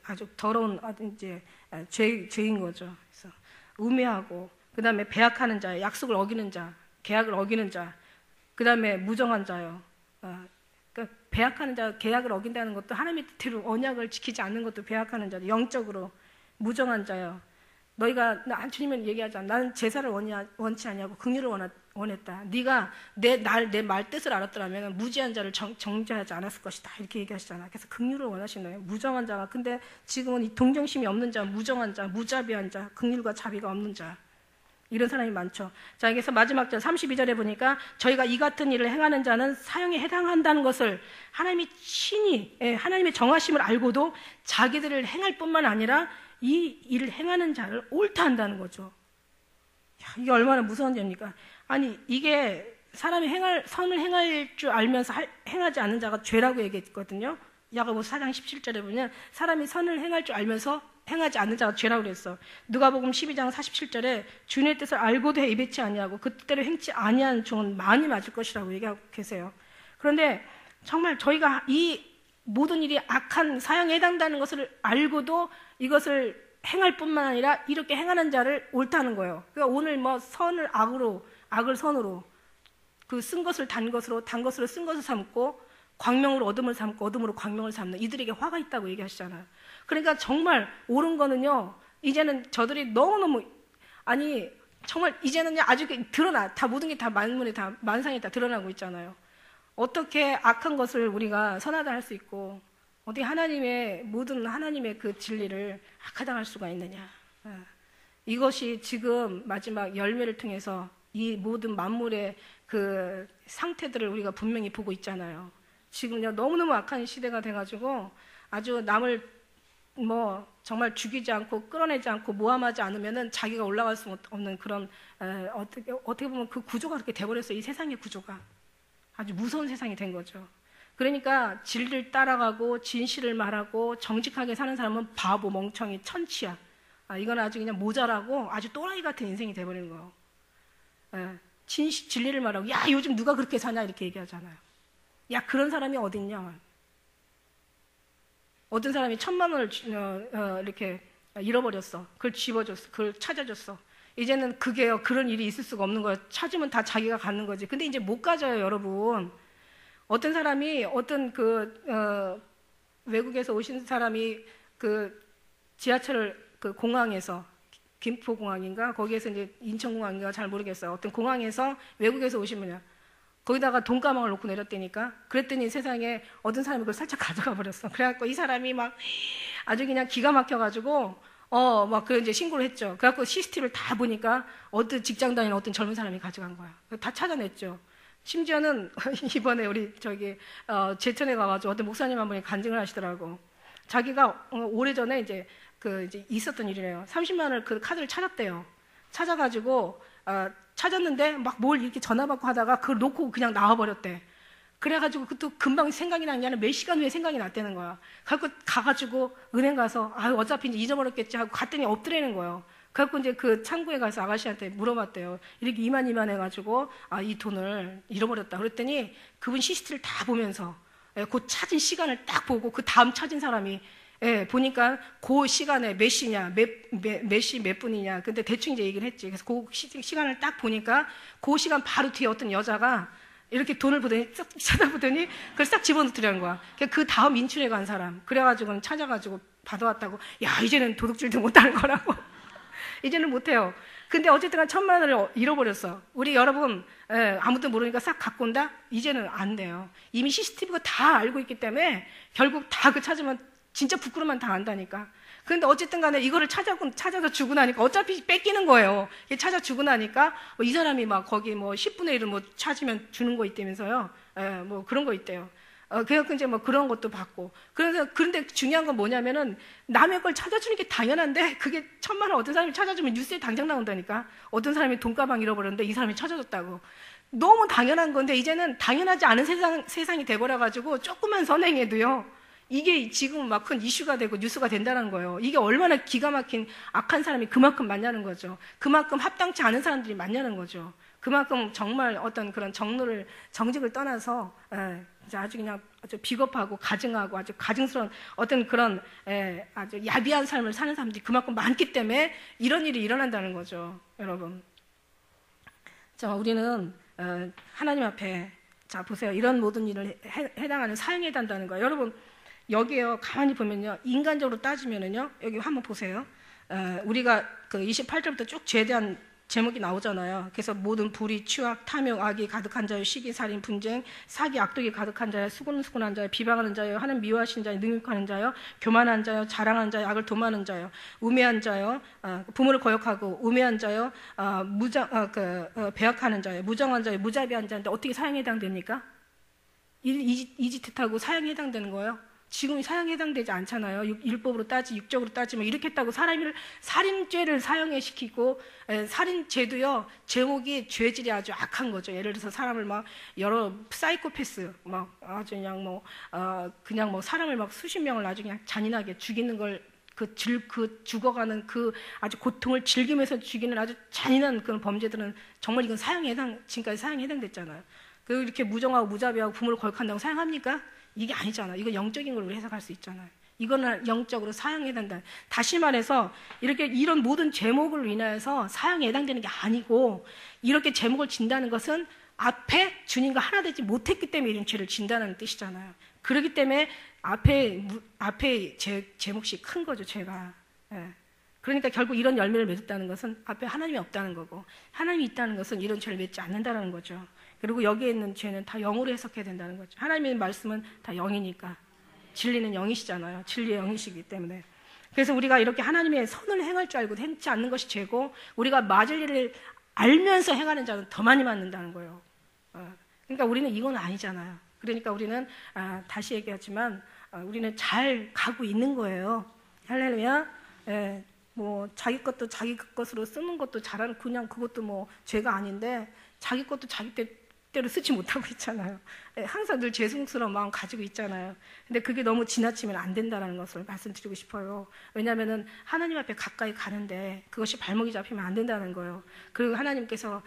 S1: 아주 더러운 이제 죄인 거죠. 그래서 우매하고 그 다음에 배약하는 자, 약속을 어기는 자, 계약을 어기는 자, 그 다음에 무정한 자요. 그러니까 배약하는 자, 계약을 어긴다는 것도 하나님의 뜻대로 언약을 지키지 않는 것도 배약하는 자죠. 영적으로 무정한 자요. 너희가 주님은 얘기하잖아. 나는 제사를 원치 아니하고 긍휼을 원했다. 네가 내 말 뜻을 알았더라면 무지한 자를 정죄하지 않았을 것이다. 이렇게 얘기하시잖아. 그래서 긍휼을 원하시는 거예요. 무정한 자가. 근데 지금은 이 동정심이 없는 자, 무정한 자, 무자비한 자, 긍휼과 자비가 없는 자. 이런 사람이 많죠. 자, 여기서 마지막 절 32절에 보니까 저희가 이 같은 일을 행하는 자는 사형에 해당한다는 것을 하나님이 친히 하나님의 정하심을 알고도 자기들을 행할 뿐만 아니라 이 일을 행하는 자를 옳다 한다는 거죠. 야, 이게 얼마나 무서운 죄입니까? 아니 이게 사람이 선을 행할 줄 알면서 행하지 않는 자가 죄라고 얘기했거든요. 야고보서 4장 17절에 보면 사람이 선을 행할 줄 알면서 행하지 않는 자가 죄라고 그랬어. 누가복음 12장 47절에 주님의 뜻을 알고도 예배치 아니하고 그 뜻대로 행치 아니한 종은 많이 맞을 것이라고 얘기하고 계세요. 그런데 정말 저희가 이 모든 일이 악한 사형에 해당되는 것을 알고도 이것을 행할 뿐만 아니라 이렇게 행하는 자를 옳다는 거예요. 그러니까 오늘 뭐 선을 악으로, 악을 선으로, 그 쓴 것을 단 것으로, 단 것으로 쓴 것을 삼고, 광명으로 어둠을 삼고, 어둠으로 광명을 삼는 이들에게 화가 있다고 얘기하시잖아요. 그러니까 정말 옳은 거는요, 이제는 저들이 너무너무, 아니, 정말 이제는요, 아주 다 모든 게 다 만물에 다, 만상에 다 드러나고 있잖아요. 어떻게 악한 것을 우리가 선하다 할 수 있고, 어떻게 모든 하나님의 그 진리를 악하다 할 수가 있느냐. 이것이 지금 마지막 열매를 통해서 이 모든 만물의 그 상태들을 우리가 분명히 보고 있잖아요. 지금 너무너무 악한 시대가 돼가지고 아주 남을 뭐 정말 죽이지 않고 끌어내지 않고 모함하지 않으면은 자기가 올라갈 수 없는 그런 어떻게 보면 그 구조가 그렇게 돼버렸어요. 이 세상의 구조가 아주 무서운 세상이 된 거죠. 그러니까 진리를 따라가고 진실을 말하고 정직하게 사는 사람은 바보, 멍청이, 천치야. 이건 아주 그냥 모자라고 아주 또라이 같은 인생이 돼버리는 거예요. 진리를 말하고 야 요즘 누가 그렇게 사냐 이렇게 얘기하잖아요. 야 그런 사람이 어딨냐. 어떤 사람이 1,000만 원을 이렇게 잃어버렸어. 그걸 집어줬어. 그걸 찾아줬어. 이제는 그런 일이 있을 수가 없는 거예요. 찾으면 다 자기가 갖는 거지. 근데 이제 못 가져요, 여러분. 어떤 사람이 외국에서 오신 사람이 그 지하철을 그 공항에서 김포공항인가 거기에서 이제 인천공항인가 잘 모르겠어요. 어떤 공항에서 외국에서 오신 분이야. 거기다가 돈가방을 놓고 내렸다니까. 그랬더니 세상에 어떤 사람이 그걸 살짝 가져가 버렸어. 그래갖고 이 사람이 막 아주 그냥 기가 막혀가지고 그 이제 신고를 했죠. 그래갖고 CCTV를 다 보니까 어떤 직장 다니는 어떤 젊은 사람이 가져간 거야. 다 찾아냈죠. 심지어는 이번에 우리 제천에 가가지고 어떤 목사님 한 분이 간증을 하시더라고. 자기가 오래전에 이제 이제 있었던 일이래요. 30만 원을 그 카드를 찾았대요. 찾아가지고 찾았는데 막 뭘 이렇게 전화 받고 하다가 그걸 놓고 그냥 나와버렸대. 그래가지고 또 금방 생각이 난 게 아니라 몇 시간 후에 생각이 났다는 거야. 그래갖고 가가지고 은행 가서 어차피 이제 잊어버렸겠지 하고 갔더니 없더라는 거예요. 그래갖고 이제 그 창구에 가서 아가씨한테 물어봤대요. 이렇게 이만 해가지고 이 돈을 잃어버렸다. 그랬더니 그분 CCTV를 다 보면서 그 찾은 시간을 딱 보고 그 다음 찾은 사람이 보니까 그 시간에 몇 시냐, 몇 시 몇 분이냐. 근데 대충 이제 얘기를 했지. 그래서 그 시간을 딱 보니까 그 시간 바로 뒤에 어떤 여자가 이렇게 돈을 보더니 싹 찾아보더니 그걸 싹 집어넣더라는 거야. 그 다음 인출해 간 사람. 그래가지고는 찾아가지고 받아왔다고. 야, 이제는 도둑질도 못하는 거라고. 이제는 못해요. 근데 어쨌든 1,000만 원을 잃어버렸어. 우리 여러분, 아무도 모르니까 싹 갖고 온다? 이제는 안 돼요. 이미 CCTV가 다 알고 있기 때문에 결국 다 찾으면 진짜 부끄러우면 다 안다니까. 그런데 어쨌든 간에 이거를 찾아서 주고 나니까 어차피 뺏기는 거예요. 찾아주고 나니까 이 사람이 막 거기 10분의 1을 찾으면 주는 거 있다면서요. 그런 거 있대요. 그래서 이제 그런 것도 받고. 그런데 중요한 건 뭐냐면은 남의 걸 찾아주는 게 당연한데 그게 1,000만 원 어떤 사람이 찾아주면 뉴스에 당장 나온다니까. 어떤 사람이 돈가방 잃어버렸는데 이 사람이 찾아줬다고. 너무 당연한 건데 이제는 당연하지 않은 세상이 돼버려가지고 조그만 선행에도요. 이게 지금 막 큰 이슈가 되고 뉴스가 된다는 거예요. 이게 얼마나 기가 막힌 악한 사람이 그만큼 많냐는 거죠. 그만큼 합당치 않은 사람들이 많냐는 거죠. 그만큼 정말 어떤 그런 정직을 떠나서 아주 그냥 아주 비겁하고 가증하고 아주 가증스러운 어떤 그런 아주 야비한 삶을 사는 사람들이 그만큼 많기 때문에 이런 일이 일어난다는 거죠, 여러분. 자, 우리는 하나님 앞에 자 보세요. 이런 모든 일을 해당하는 사형에 단다는 거예요, 여러분. 여기에요. 가만히 보면요. 인간적으로 따지면은요. 여기 한번 보세요. 우리가 그 28절부터 쭉 죄에 대한 제목이 나오잖아요. 그래서 모든 불의, 취악, 탐욕, 악이 가득한 자요, 시기, 살인, 분쟁, 사기, 악독이 가득한 자요, 수군수군한 자요, 비방하는 자요, 하는 미워하신 자요, 능욕하는 자요, 교만한 자요, 자랑하는 자요, 악을 도모하는 자요, 우매한 자요, 부모를 거역하고 우매한 자요, 배역하는 자요, 무정한 자요, 무자비한 자인데 어떻게 사형에 해당됩니까? 이 짓 하고 사형에 해당되는 거예요. 지금 사형에 해당되지 않잖아요. 율법으로 육적으로 따지면 이렇게 했다고 살인죄를 사형에 시키고, 살인죄도요, 제목이 죄질이 아주 악한 거죠. 예를 들어서 사람을 막 여러 사이코패스, 막 아주 그냥 사람을 막 수십 명을 아주 그냥 잔인하게 죽이는 걸 죽어가는 그 아주 고통을 즐기면서 죽이는 아주 잔인한 그런 범죄들은 정말 이건 지금까지 사형에 해당됐잖아요. 그리고 이렇게 무정하고 무자비하고 부모를 거역한다고 사형합니까? 이게 아니잖아. 이건 영적인 걸 우리 해석할 수 있잖아요. 이거는 영적으로 사형에 해당된다. 다시 말해서 이런 모든 제목을 인하여서 사형에 해당되는 게 아니고, 이렇게 제목을 진다는 것은 앞에 주님과 하나 되지 못했기 때문에 이런 죄를 진다는 뜻이잖아요. 그렇기 때문에 앞에 제목이 큰 거죠, 죄가. 그러니까 결국 이런 열매를 맺었다는 것은 앞에 하나님이 없다는 거고, 하나님이 있다는 것은 이런 죄를 맺지 않는다는 거죠. 그리고 여기에 있는 죄는 다 영으로 해석해야 된다는 거죠. 하나님의 말씀은 다 영이니까. 진리는 영이시잖아요. 진리의 영이시기 때문에. 그래서 우리가 이렇게 하나님의 선을 행할 줄 알고 행치 않는 것이 죄고, 우리가 맞을 일을 알면서 행하는 자는 더 많이 맞는다는 거예요. 그러니까 우리는 이건 아니잖아요. 그러니까 우리는 다시 얘기하지만 우리는 잘 가고 있는 거예요. 할렐루야. 자기 것도 자기 것으로 쓰는 것도 잘하는, 그냥 그것도 죄가 아닌데 자기 것도 자기 때로 쓰지 못하고 있잖아요. 항상 늘 죄송스러운 마음 가지고 있잖아요. 근데 그게 너무 지나치면 안 된다는 것을 말씀드리고 싶어요. 왜냐하면 하나님 앞에 가까이 가는데 그것이 발목이 잡히면 안 된다는 거예요. 그리고 하나님께서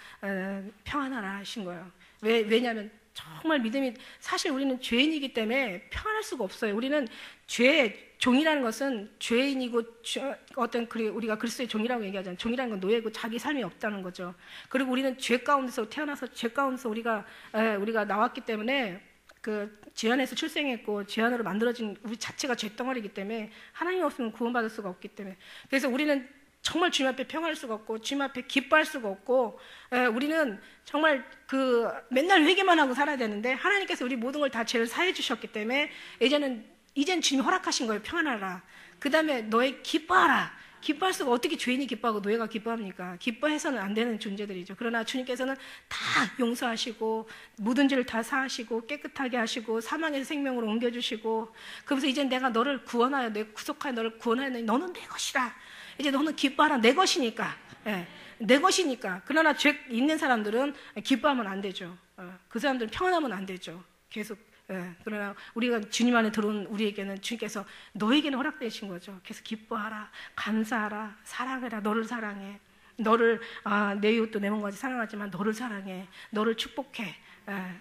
S1: 평안하라 하신 거예요. 왜냐하면 정말 믿음이, 사실 우리는 죄인이기 때문에 평안할 수가 없어요. 우리는 종이라는 것은 죄인이고, 우리가 그리스도의 종이라고 얘기하잖아요. 종이라는 건 노예고 자기 삶이 없다는 거죠. 그리고 우리는 죄 가운데서 태어나서 죄 가운데서 우리가 나왔기 때문에 죄 안에서 출생했고 죄 안으로 만들어진 우리 자체가 죄덩어리이기 때문에 하나님 없으면 구원받을 수가 없기 때문에, 그래서 우리는 정말 주님 앞에 평안할 수가 없고 주님 앞에 기뻐할 수가 없고, 우리는 정말 맨날 회개만 하고 살아야 되는데 하나님께서 우리 모든 걸 다 죄를 사해 주셨기 때문에 이젠 주님이 허락하신 거예요. 평안하라. 그 다음에 너의 기뻐하라. 기뻐할 수가 어떻게 죄인이 기뻐하고 노예가 기뻐합니까? 기뻐해서는 안 되는 존재들이죠. 그러나 주님께서는 다 용서하시고 모든 죄를 다 사하시고 깨끗하게 하시고 사망에서 생명으로 옮겨주시고 그러면서 이제 내가 너를 구원하여 내 구속하여 너를 구원하여 너는 내 것이라. 이제 너는 기뻐하라. 내 것이니까. 예, 내 것이니까. 그러나 죄 있는 사람들은 기뻐하면 안 되죠. 그 사람들은 평안하면 안 되죠. 계속. 그러나 우리가 주님 안에 들어온 우리에게는 주님께서 너에게는 허락되신 거죠. 계속 기뻐하라, 감사하라, 사랑해라. 너를 사랑해. 너를 내 이웃도 내 몸같이 사랑하지만 너를 사랑해. 너를 축복해.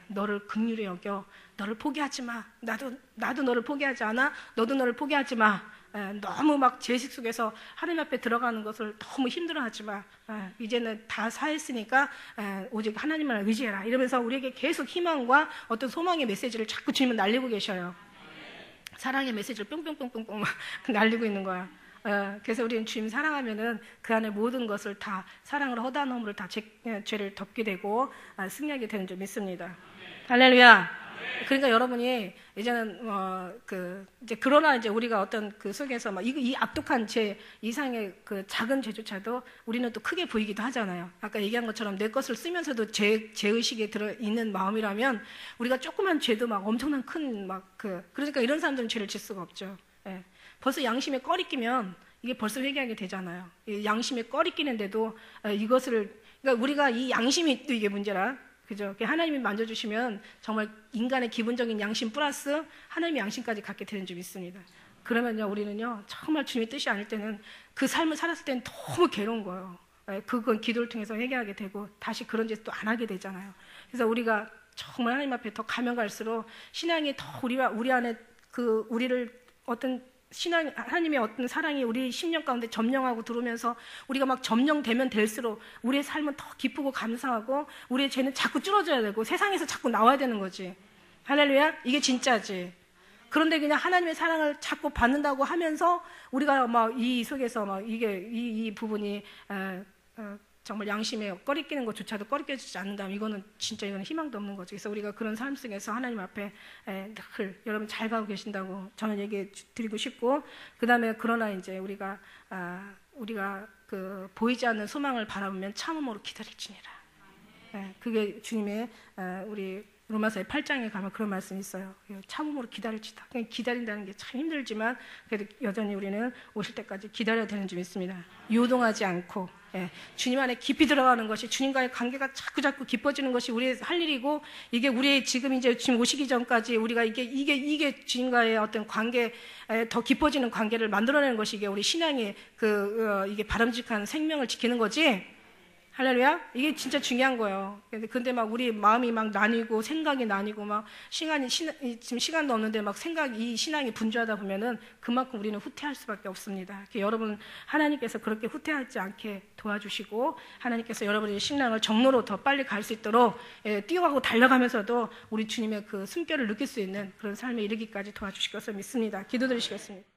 S1: 너를 긍휼히 여겨. 너를 포기하지 마. 나도 너를 포기하지 않아. 너도 너를 포기하지 마. 너무 막 죄식 속에서 하나님 앞에 들어가는 것을 너무 힘들어하지 마. 이제는 다 사했으니까 오직 하나님만 의지해라. 이러면서 우리에게 계속 희망과 어떤 소망의 메시지를 자꾸 주님은 날리고 계셔요. 사랑의 메시지를 뿅뿅뿅뿅뿅 막 날리고 있는 거야. 그래서 우리는 주님 사랑하면은 그 안에 모든 것을 다 사랑으로 허다한 허물을 다 죄를 덮게 되고 승리하게 되는 줄 믿습니다. 할렐루야. 그러니까 여러분이 이제는 이제 그러나 이제 우리가 어떤 그 속에서 막 이 악독한 죄 이상의 그 작은 죄조차도 우리는 또 크게 보이기도 하잖아요. 아까 얘기한 것처럼 내 것을 쓰면서도 죄의식에 들어 있는 마음이라면 우리가 조그만 죄도 막 엄청난 큰 그러니까 이런 사람들은 죄를 질 수가 없죠. 예. 벌써 양심에 꺼리 끼면 이게 벌써 회개하게 되잖아요. 양심에 꺼리 끼는데도 그러니까 우리가 이 양심이 또 이게 문제라. 그죠? 하나님이 만져주시면 정말 인간의 기본적인 양심 플러스 하나님의 양심까지 갖게 되는 줄 믿습니다. 그러면요, 우리는요, 정말 주님의 뜻이 아닐 때는 그 삶을 살았을 때는 너무 괴로운 거예요. 그건 기도를 통해서 회개하게 되고 다시 그런 짓 또 안 하게 되잖아요. 그래서 우리가 정말 하나님 앞에 더 가면 갈수록 신앙이 더 우리 안에 우리를 어떤 하나님의 어떤 사랑이 우리 심령 가운데 점령하고 들어오면서 우리가 막 점령되면 될수록 우리의 삶은 더 기쁘고 감사하고 우리의 죄는 자꾸 줄어져야 되고 세상에서 자꾸 나와야 되는 거지. 할렐루야? 이게 진짜지. 그런데 그냥 하나님의 사랑을 자꾸 받는다고 하면서 우리가 막 이 속에서 막 이 부분이 정말 양심에 꺼리끼는 것조차도 꺼리껴지지 않는다면 이거는 희망도 없는 거죠. 그래서 우리가 그런 삶 속에서 하나님 앞에 늘 여러분 잘 가고 계신다고 저는 얘기해 드리고 싶고, 그 다음에 그러나 이제 우리가 그 보이지 않는 소망을 바라보면 참음으로 기다릴지니라. 그게 주님의 우리 로마서의 8장에 가면 그런 말씀이 있어요. 참음으로 기다릴지다. 그냥 기다린다는 게 참 힘들지만 그래도 여전히 우리는 오실 때까지 기다려야 되는 줄 믿습니다. 요동하지 않고 주님 안에 깊이 들어가는 것이, 주님과의 관계가 자꾸 깊어지는 것이 우리의 할 일이고, 이게 우리의 지금 오시기 전까지 우리가 이게 주님과의 어떤 관계, 더 깊어지는 관계를 만들어내는 것이 이게 우리 신앙의 이게 바람직한 생명을 지키는 거지. 할렐루야? 이게 진짜 중요한 거예요. 근데 막 우리 마음이 막 나뉘고 생각이 나뉘고 막 지금 시간도 없는데 막 이 신앙이 분주하다 보면은 그만큼 우리는 후퇴할 수밖에 없습니다. 여러분, 하나님께서 그렇게 후퇴하지 않게 도와주시고, 하나님께서 여러분의 신앙을 정로로 더 빨리 갈 수 있도록 뛰어가고 달려가면서도 우리 주님의 그 숨결을 느낄 수 있는 그런 삶에 이르기까지 도와주실 것을 믿습니다. 기도드리시겠습니다.